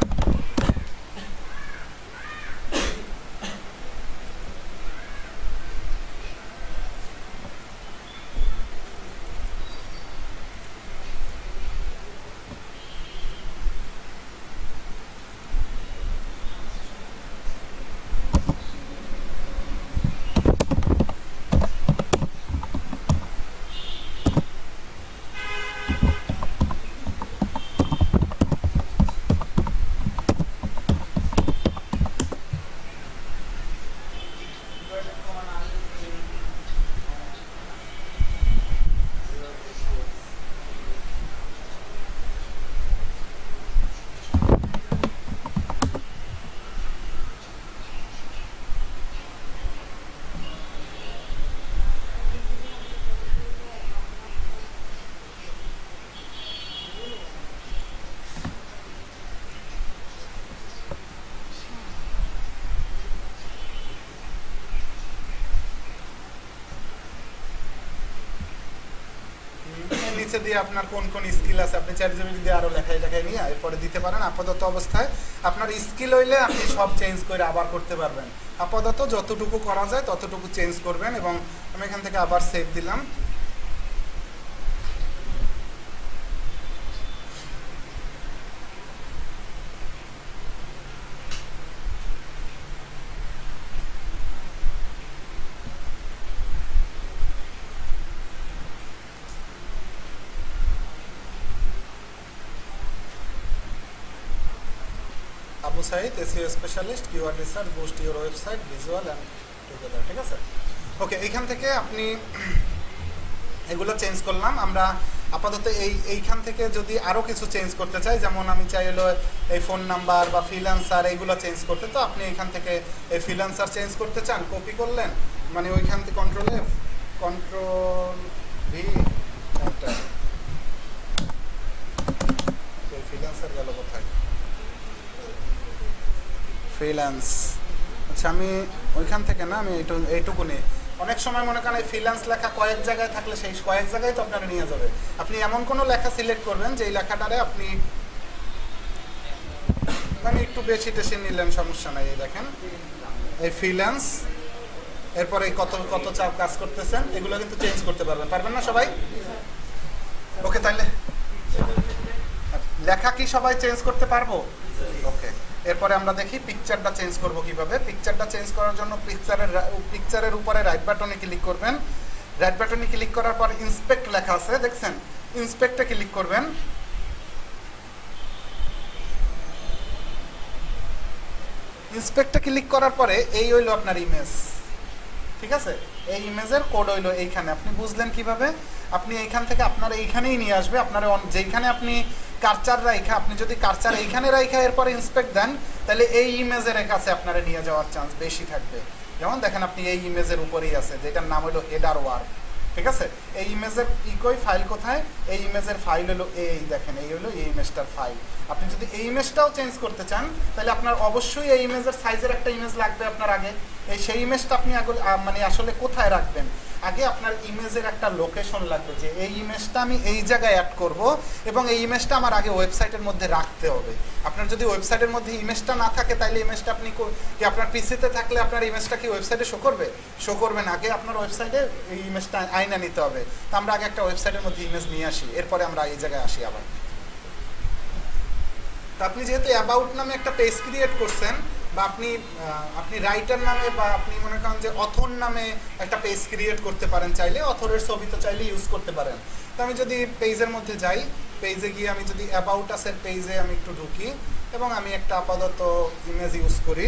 নিচে দিয়ে আপনার কোন কোন স্কিল আছে আপনি চ্যাট জিপিটি দিয়ে আরো লেখাই লেখাই নিয়ে এরপরে দিতে পারেন। আপাতত অবস্থায় আপনার স্কিল হইলে আপনি সব চেঞ্জ করে আবার করতে পারবেন। আপাতত যতটুকু করা যায় ততটুকু চেঞ্জ করবেন এবং আমি এখান থেকে আবার সেভ দিলাম। Site SEO specialist keyword research boost your website visual and together, ঠিক আছে। ওকে, এইখান থেকে আপনি এগুলো চেঞ্জ করলাম। আমরা আপাতত এইখান থেকে যদি আরও কিছু চেঞ্জ করতে চাই, যেমন আমি চাই হলো এই ফোন নাম্বার বা ফ্রিল্যান্সার এইগুলো চেঞ্জ করতে, তো আপনি এইখান থেকে এই ফ্রিল্যান্সার চেঞ্জ করতে চান, কপি করলেন, মানে ওইখান থেকে control F control V enter. Freelancer গেল কোথায়? ফ্রিল্যান্স, আচ্ছা আমি ওইখান থেকে না, আমি এইটুকুনি। অনেক সময় মনে করেন এই ফ্রিল্যান্স লেখা কয়েক জায়গায় থাকলে সেই কয়েক জায়গায় তো আপনারা নিয়ে যাবে। আপনি এমন কোনো লেখা সিলেক্ট করবেন যেই লেখাটারে আপনি মানে একটু বেশি টেশি নিলেন, সমস্যা নাই। এই দেখেন এই ফ্রিল্যান্স, এরপরে কত কত চাপ কাজ করতেছেন, এগুলো কিন্তু চেঞ্জ করতে পারবেন না সবাই? ওকে, তাহলে লেখা কি সবাই চেঞ্জ করতে পারবো? ওকে, এরপরে আমরা দেখি পিকচারটা চেঞ্জ করব কিভাবে। পিকচারটা চেঞ্জ করার জন্য পিকচারের উপরে রাইট বাটনে ক্লিক করবেন। রাইট বাটনে ক্লিক করার পর ইন্সপেক্ট লেখা আছে, দেখছেন? ইন্সপেক্টে ক্লিক করবেন। ইন্সপেক্টে ক্লিক করার পরে এই হইলো আপনার ইমেজ, ঠিক আছে? এই ইমেজের কোড হইলো এইখানে। আপনি বুঝলেন কিভাবে? আপনি এইখান থেকে আপনার এইখানেই নিয়ে আসবে। আপনার যেইখানে আপনি কার্সার রাইখা, আপনি যদি কার্সার এইখানে রাইখা এরপরে ইন্সপেক্ট দেন, তাহলে এই ইমেজের কাছে আপনারা নিয়ে যাওয়ার চান্স বেশি থাকবে। যেমন দেখেন আপনি এই ইমেজের উপরেই আছে, যেটার নাম হলো হেডার ওয়ার্ক, ঠিক আছে? এই ইমেজের ফাইল কোথায়? এই ইমেজের ফাইল হলো এই, দেখেন এই হলো এই ইমেজটার ফাইল। আপনি যদি এই ইমেজটাও চেঞ্জ করতে চান, তাহলে আপনার অবশ্যই এই ইমেজের সাইজের একটা ইমেজ লাগবে আপনার আগে। সেই ইমেজটা আপনি মানে আসলে কোথায় রাখবেন? আগে আপনার ইমেজের একটা লোকেশন লাগবে, যে এই ইমেজটা আমি এই জায়গায় অ্যাড করব এবং এই ইমেজটা আমার আগে ওয়েবসাইটের মধ্যে রাখতে হবে। আপনার যদি ওয়েবসাইটের মধ্যে ইমেজটা না থাকে, তাহলে ইমেজটা আপনি কি আপনার পিসিতে থাকলে আপনার ইমেজটা কি ওয়েবসাইটে শো করবে? শো করবে না। আগে আপনার ওয়েবসাইটে এই ইমেজটা আইনা নিতে হবে। তো আমরা আগে একটা ওয়েবসাইটের মধ্যে ইমেজ নিয়ে আসি, এরপরে আমরা এই জায়গায় আসি আবার। তো আপনি যেহেতু অ্যাবাউট নামে একটা পেজ ক্রিয়েট করছেন, বা আপনি রাইটার নামে, বা আপনি মনে করেন যে অথর নামে একটা পেজ ক্রিয়েট করতে পারেন, চাইলে অথরের ছবি তো চাইলে ইউজ করতে পারেন। তো আমি যদি পেজের মধ্যে যাই, পেজে গিয়ে আমি যদি অ্যাবাউট আসের পেজে আমি একটু ঢুকি এবং আমি একটা আপাতত ইমেজ ইউজ করি।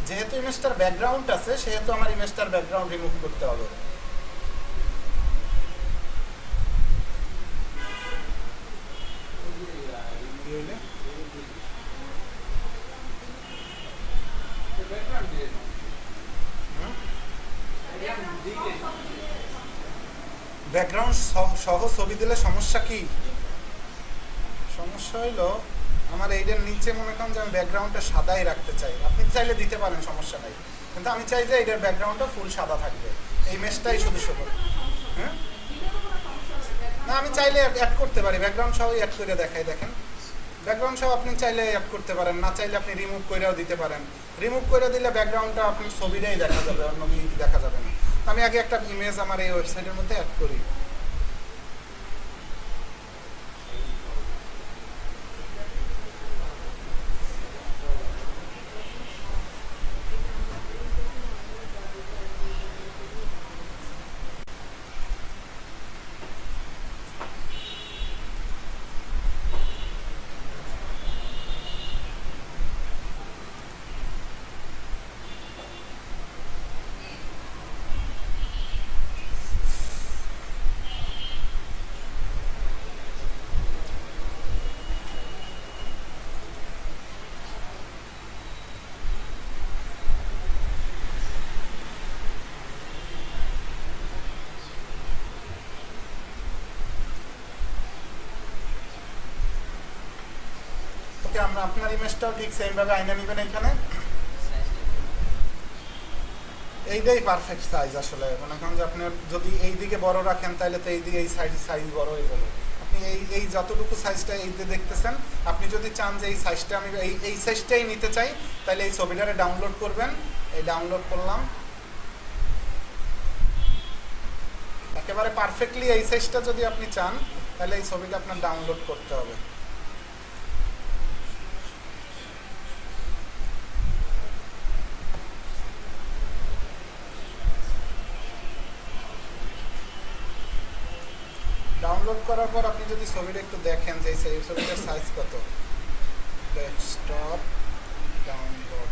যেহেতু ইমেজটার ব্যাকগ্রাউন্ড আছে, সেহেতু আমার ইমেজটার ব্যাকগ্রাউন্ড রিমুভ করতে হবে। ব্যাকগ্রাউন্ড সহ ছবি দিলে সমস্যা কি? সমস্যা হইলো আমার এইটার নিচে মনে করেন যে আমি ব্যাকগ্রাউন্ডটা সাদাই রাখতে চাই। আপনি চাইলে দিতে পারেন, সমস্যা নাই, কিন্তু আমি চাই যে এটার ব্যাকগ্রাউন্ডটা ফুল সাদা থাকবে, এই ইমেজটাই শুধু শো করবে। হ্যাঁ, না আমি চাইলে অ্যাড করতে পারি, ব্যাকগ্রাউন্ড সহ অ্যাড করে দেখাই। দেখেন ব্যাকগ্রাউন্ড সহ আপনি চাইলে অ্যাড করতে পারেন, না চাইলে আপনি রিমুভ করেও দিতে পারেন। রিমুভ করে দিলে ব্যাকগ্রাউন্ডটা আপনার ছবিটাই দেখা যাবে, অন্য কিছু দেখা যাবে না। আমি আগে একটা ইমেজ আমার এই ওয়েবসাইটের মধ্যে অ্যাড করি। আমরা আপনার ইমেজটাও ঠিক সেম ভাবে আইনা নেবেন। এখানে এইটাই পারফেক্ট সাইজ। আসলে মনে করেন যে আপনার যদি এই দিকে বড় রাখেন, তাহলে তো এই দিকে এই সাইজ বড় হয়ে যাবে। আপনি এই যতটুকু সাইজটা এই যে দেখতেছেন, আপনি যদি চান যে এই সাইজটা আমি এই সাইজটাই নিতে চাই, তাহলে এই ছবিটারে ডাউনলোড করবেন, এই ডাউনলোড করলাম, একেবারে পারফেক্টলি এই সাইজটা যদি আপনি চান তাহলে এই ছবিটা আপনার ডাউনলোড করতে হবে। ডাউনলোড করার পর আপনি যদি ছবিটা একটু দেখেন যে এই ছবিটার সাইজ কত, ডেস্কটপ ডাউনলোড,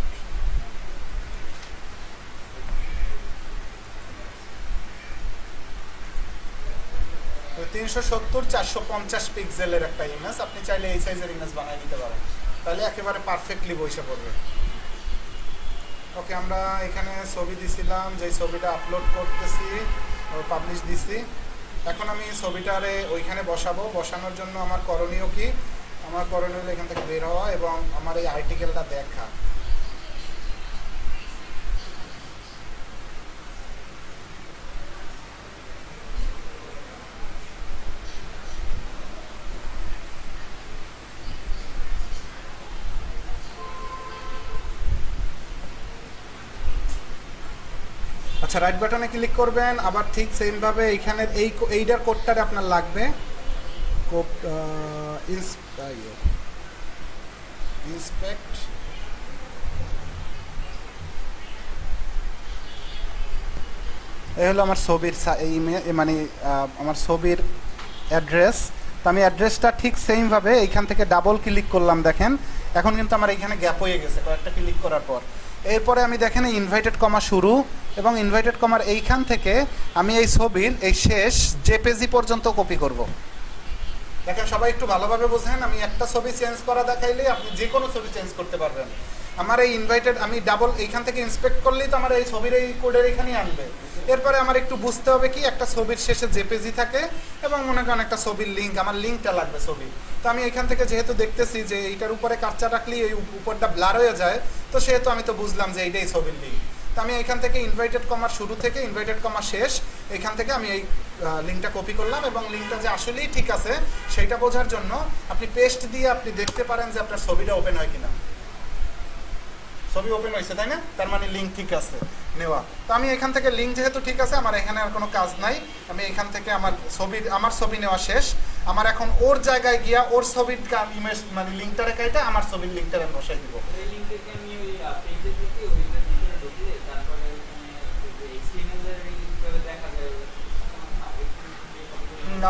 তো 370x450 পিক্সেলের একটা ইমেজ, আপনি চাইলে এই সাইজের ইমেজ বানিয়ে দিতে পারেন, তাহলে একেবারে পারফেক্টলি বসে পড়বে। ওকে, আমরা এখানে ছবি দিছিলাম, যে ছবিটা আপলোড করতেছি, পাবলিশ দিছি। এখন আমি ছবিটারে ওইখানে বসাবো। বসানোর জন্য আমার করণীয় কি? আমার করণীয় হলো এখান থেকে বের হওয়া এবং আমার এই আর্টিকেলটা দেখা। আচ্ছা, রাইট বাটনে ক্লিক করবেন, আবার ঠিক সেমভাবে এইখানে এইটার কোডটারে আপনার লাগবে, কোড ইন্সপেক্ট, এই হলো আমার ছবির মানে আমার ছবির অ্যাড্রেস। তো আমি অ্যাড্রেসটা ঠিক সেমভাবে এইখান থেকে ডাবল ক্লিক করলাম, দেখেন এখন কিন্তু আমার এইখানে গ্যাপ হয়ে গেছে কয়েকটা ক্লিক করার পর। এরপরে আমি দেখেন ইনভাইটেড কমা শুরু এবং ইনভাইটেড কমার এইখান থেকে আমি এই ছবির এই শেষ জেপিজি পর্যন্ত কপি করব। দেখেন সবাই একটু ভালোভাবে বোঝেন, আমি একটা ছবি চেঞ্জ করা দেখাইলে আপনি যে কোনো ছবি চেঞ্জ করতে পারবেন। আমার এই ইনভাইটেড আমি ডাবল এইখান থেকে ইন্সপেক্ট করলেই তো আমার এই ছবির এই কোডের এখানেই আনবে। এরপরে আমার একটু বুঝতে হবে কি, একটা ছবির শেষে জেপিজি থাকে এবং মনে করেন একটা ছবির লিঙ্ক, আমার লিঙ্কটা লাগবে ছবি। তো আমি এখান থেকে যেহেতু দেখতেছি যে এইটার উপরে কার্চা রাখলেই এই উপরটা ব্লার হয়ে যায়, তো সেহেতু আমি তো বুঝলাম যে এইটাই ছবির লিঙ্ক। তো আমি এখান থেকে ইনভাইটেড কমার শুরু থেকে ইনভাইটেড কমার শেষ, এখান থেকে আমি এই লিঙ্কটা কপি করলাম এবং লিঙ্কটা যে আসলেই ঠিক আছে সেইটা বোঝার জন্য আপনি পেস্ট দিয়ে আপনি দেখতে পারেন যে আপনার ছবিটা ওপেন হয় কিনা। ছবি ওপেন হয়েছে, তাই না? তার মানে লিঙ্ক ঠিক আছে নেওয়া। তো আমি এখান থেকে লিঙ্ক যেহেতু ঠিক আছে, আমার এখানে আর কোনো কাজ নাই। আমি এখান থেকে আমার ছবি নেওয়া শেষ। আমার এখন ওর জায়গায় গিয়া ওর ছবির ইমেজ মানে লিঙ্কটা রেখে এটা আমার ছবির লিঙ্কটা আমি বসাই দিব।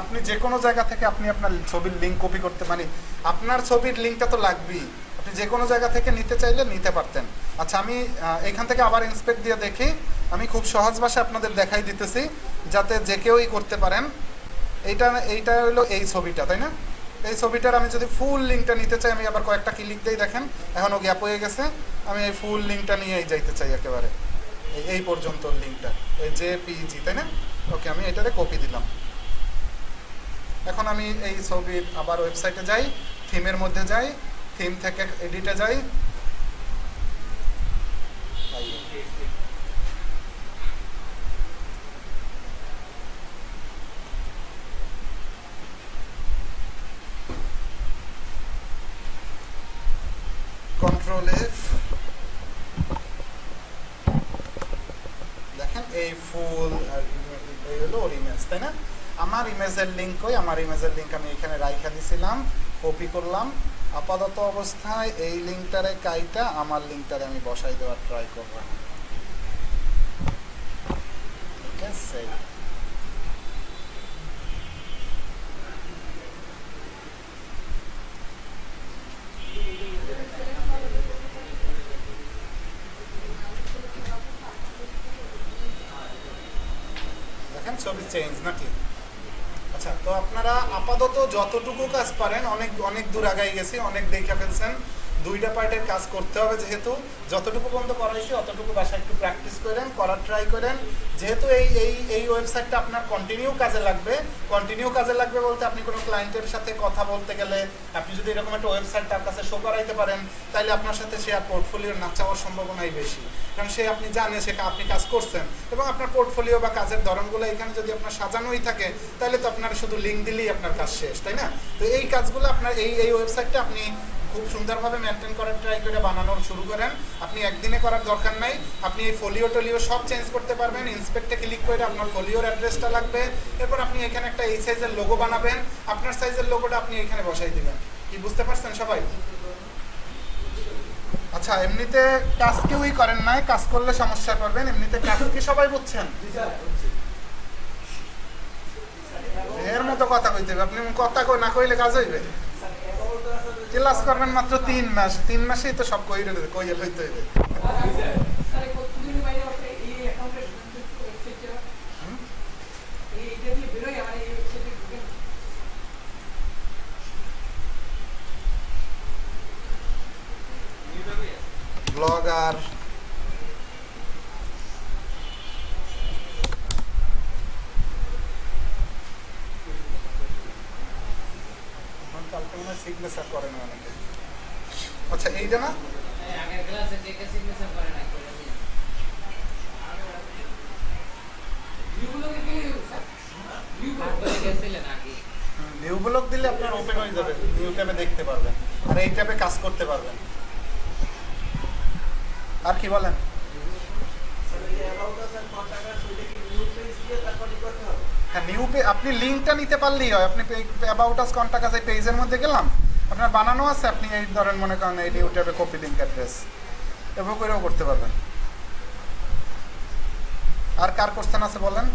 আপনি যে কোনো জায়গা থেকে আপনি আপনার ছবির লিঙ্ক কপি করতে, মানে আপনার ছবির লিঙ্কটা তো লাগবেই, আপনি যে কোনো জায়গা থেকে নিতে চাইলে নিতে পারতেন। আচ্ছা, আমি এখান থেকে আবার ইন্সপেক্ট দিয়ে দেখি, আমি খুব সহজ ভাষায় আপনাদের দেখাই দিতেছি যাতে যে কেউই করতে পারেন। এইটা হলো এই ছবিটা, তাই না? এই ছবিটার আমি যদি ফুল লিঙ্কটা নিতে চাই, আমি আবার কয়েকটা ক্লিক দিই, দেখেন এখনও গ্যাপ হয়ে গেছে। আমি এই ফুল লিঙ্কটা নিয়েই যাইতে চাই একেবারে এই পর্যন্ত লিঙ্কটা, এই জেপিজি, তাই না? ওকে, আমি এটারে কপি দিলাম। এখন আমি এই ছবির আবার ওয়েবসাইটে যাই, থিমের মধ্যে যাই, থিম থেকে এডিটে যাই, কন্ট্রোল এফ, দেখেন এই ফুল এই হলো ওর ইমেজ, তাই না? আমার ইমেজের লিঙ্ক আমার ইমেজের লিঙ্ক আমি এখানে রাইখা দিছিলাম, কপি করলাম। আপাতত অবস্থায় এই লিঙ্কটারে কাইটা আমার লিঙ্কটারে আমি বসাই দেওয়ার ট্রাই করব। ঠিক আছে, দেখেন ছবি চেঞ্জ নাকি? আচ্ছা, তো আপনারা আপাতত যতটুকু কাজ পারেন, অনেক দূর আগাই গেছি, অনেক দেখে ফেলছেন। দুইটা পার্টের কাজ করতে হবে, যেহেতু যতটুকু পর্যন্ত করাইছি অতটুকু বাসায় একটু প্র্যাকটিস করেন, করার ট্রাই করেন। যেহেতু এই ওয়েবসাইটটা আপনার কন্টিনিউ কাজে লাগবে বলতে আপনি কোনো ক্লায়েন্টের সাথে কথা বলতে গেলে আপনি যদি এরকম একটা ওয়েবসাইট তার কাছে শো করাইতে পারেন, তাহলে আপনার সাথে সে আর পোর্টফোলিও না চাওয়ার সম্ভাবনাই বেশি, কারণ সে আপনি জানে সে আপনি কাজ করছেন এবং আপনার পোর্টফোলিও বা কাজের ধরনগুলো এখানে যদি আপনার সাজানোই থাকে, তাহলে তো আপনার শুধু লিঙ্ক দিলেই আপনার কাজ শেষ, তাই না? তো এই কাজগুলো আপনার এই ওয়েবসাইটটা আপনি খুব সুন্দরভাবে মেনটেন করার ট্রাই করে বানানোর শুরু করেন। আপনি একদিনে করার দরকার নাই, আপনি এই ফোলিও টলিও সব চেঞ্জ করতে পারবেন। ইন্সপেক্টে ক্লিক করে আপনার ফোলিওর অ্যাড্রেসটা লাগবে, এরপর আপনি এখানে একটা এই সাইজের লোগো বানাবেন, আপনার সাইজের লোগোটা আপনি এখানে বসাই দিবেন। কি বুঝতে পারছেন সবাই? আচ্ছা, এমনিতে কাজ কেউই করেন নাই, কাজ করলে সমস্যায় পড়বেন। এমনিতে কাজ কি সবাই বুঝছেন? এর মতো কথা কইতে হবে, আপনি কথা না কইলে কাজ হইবে? ক্লাস করবেন মাত্র 3 মাস, 3 মাসেই তো সব কইয়ে লইতে হইবে। ব্লগার সিগনেচার করে না অনেকে। আচ্ছা, এইটা না ভিউ ব্লগ দিলে আপনার ওপেন হয়ে যাবে, নিউ ট্যাবে দেখতে পারবেন, আর এই ট্যাবে কাজ করতে পারবেন। আর কি বলেন? হ্যাঁ, নিউ পে আপনি লিঙ্কটা নিতে পারলেই হয়। আপনি অ্যাবাউট আস কন্টাক্ট আছে পেজের মধ্যে গেলাম, আপনার বানানো আছে, আপনি এই ধরেন মনে করেন এই নিউ ট্যাবে কপি লিঙ্ক অ্যাড্রেস এভাবে করেও করতে পারবেন। আর কার কোশ্চেন আছে বলেন?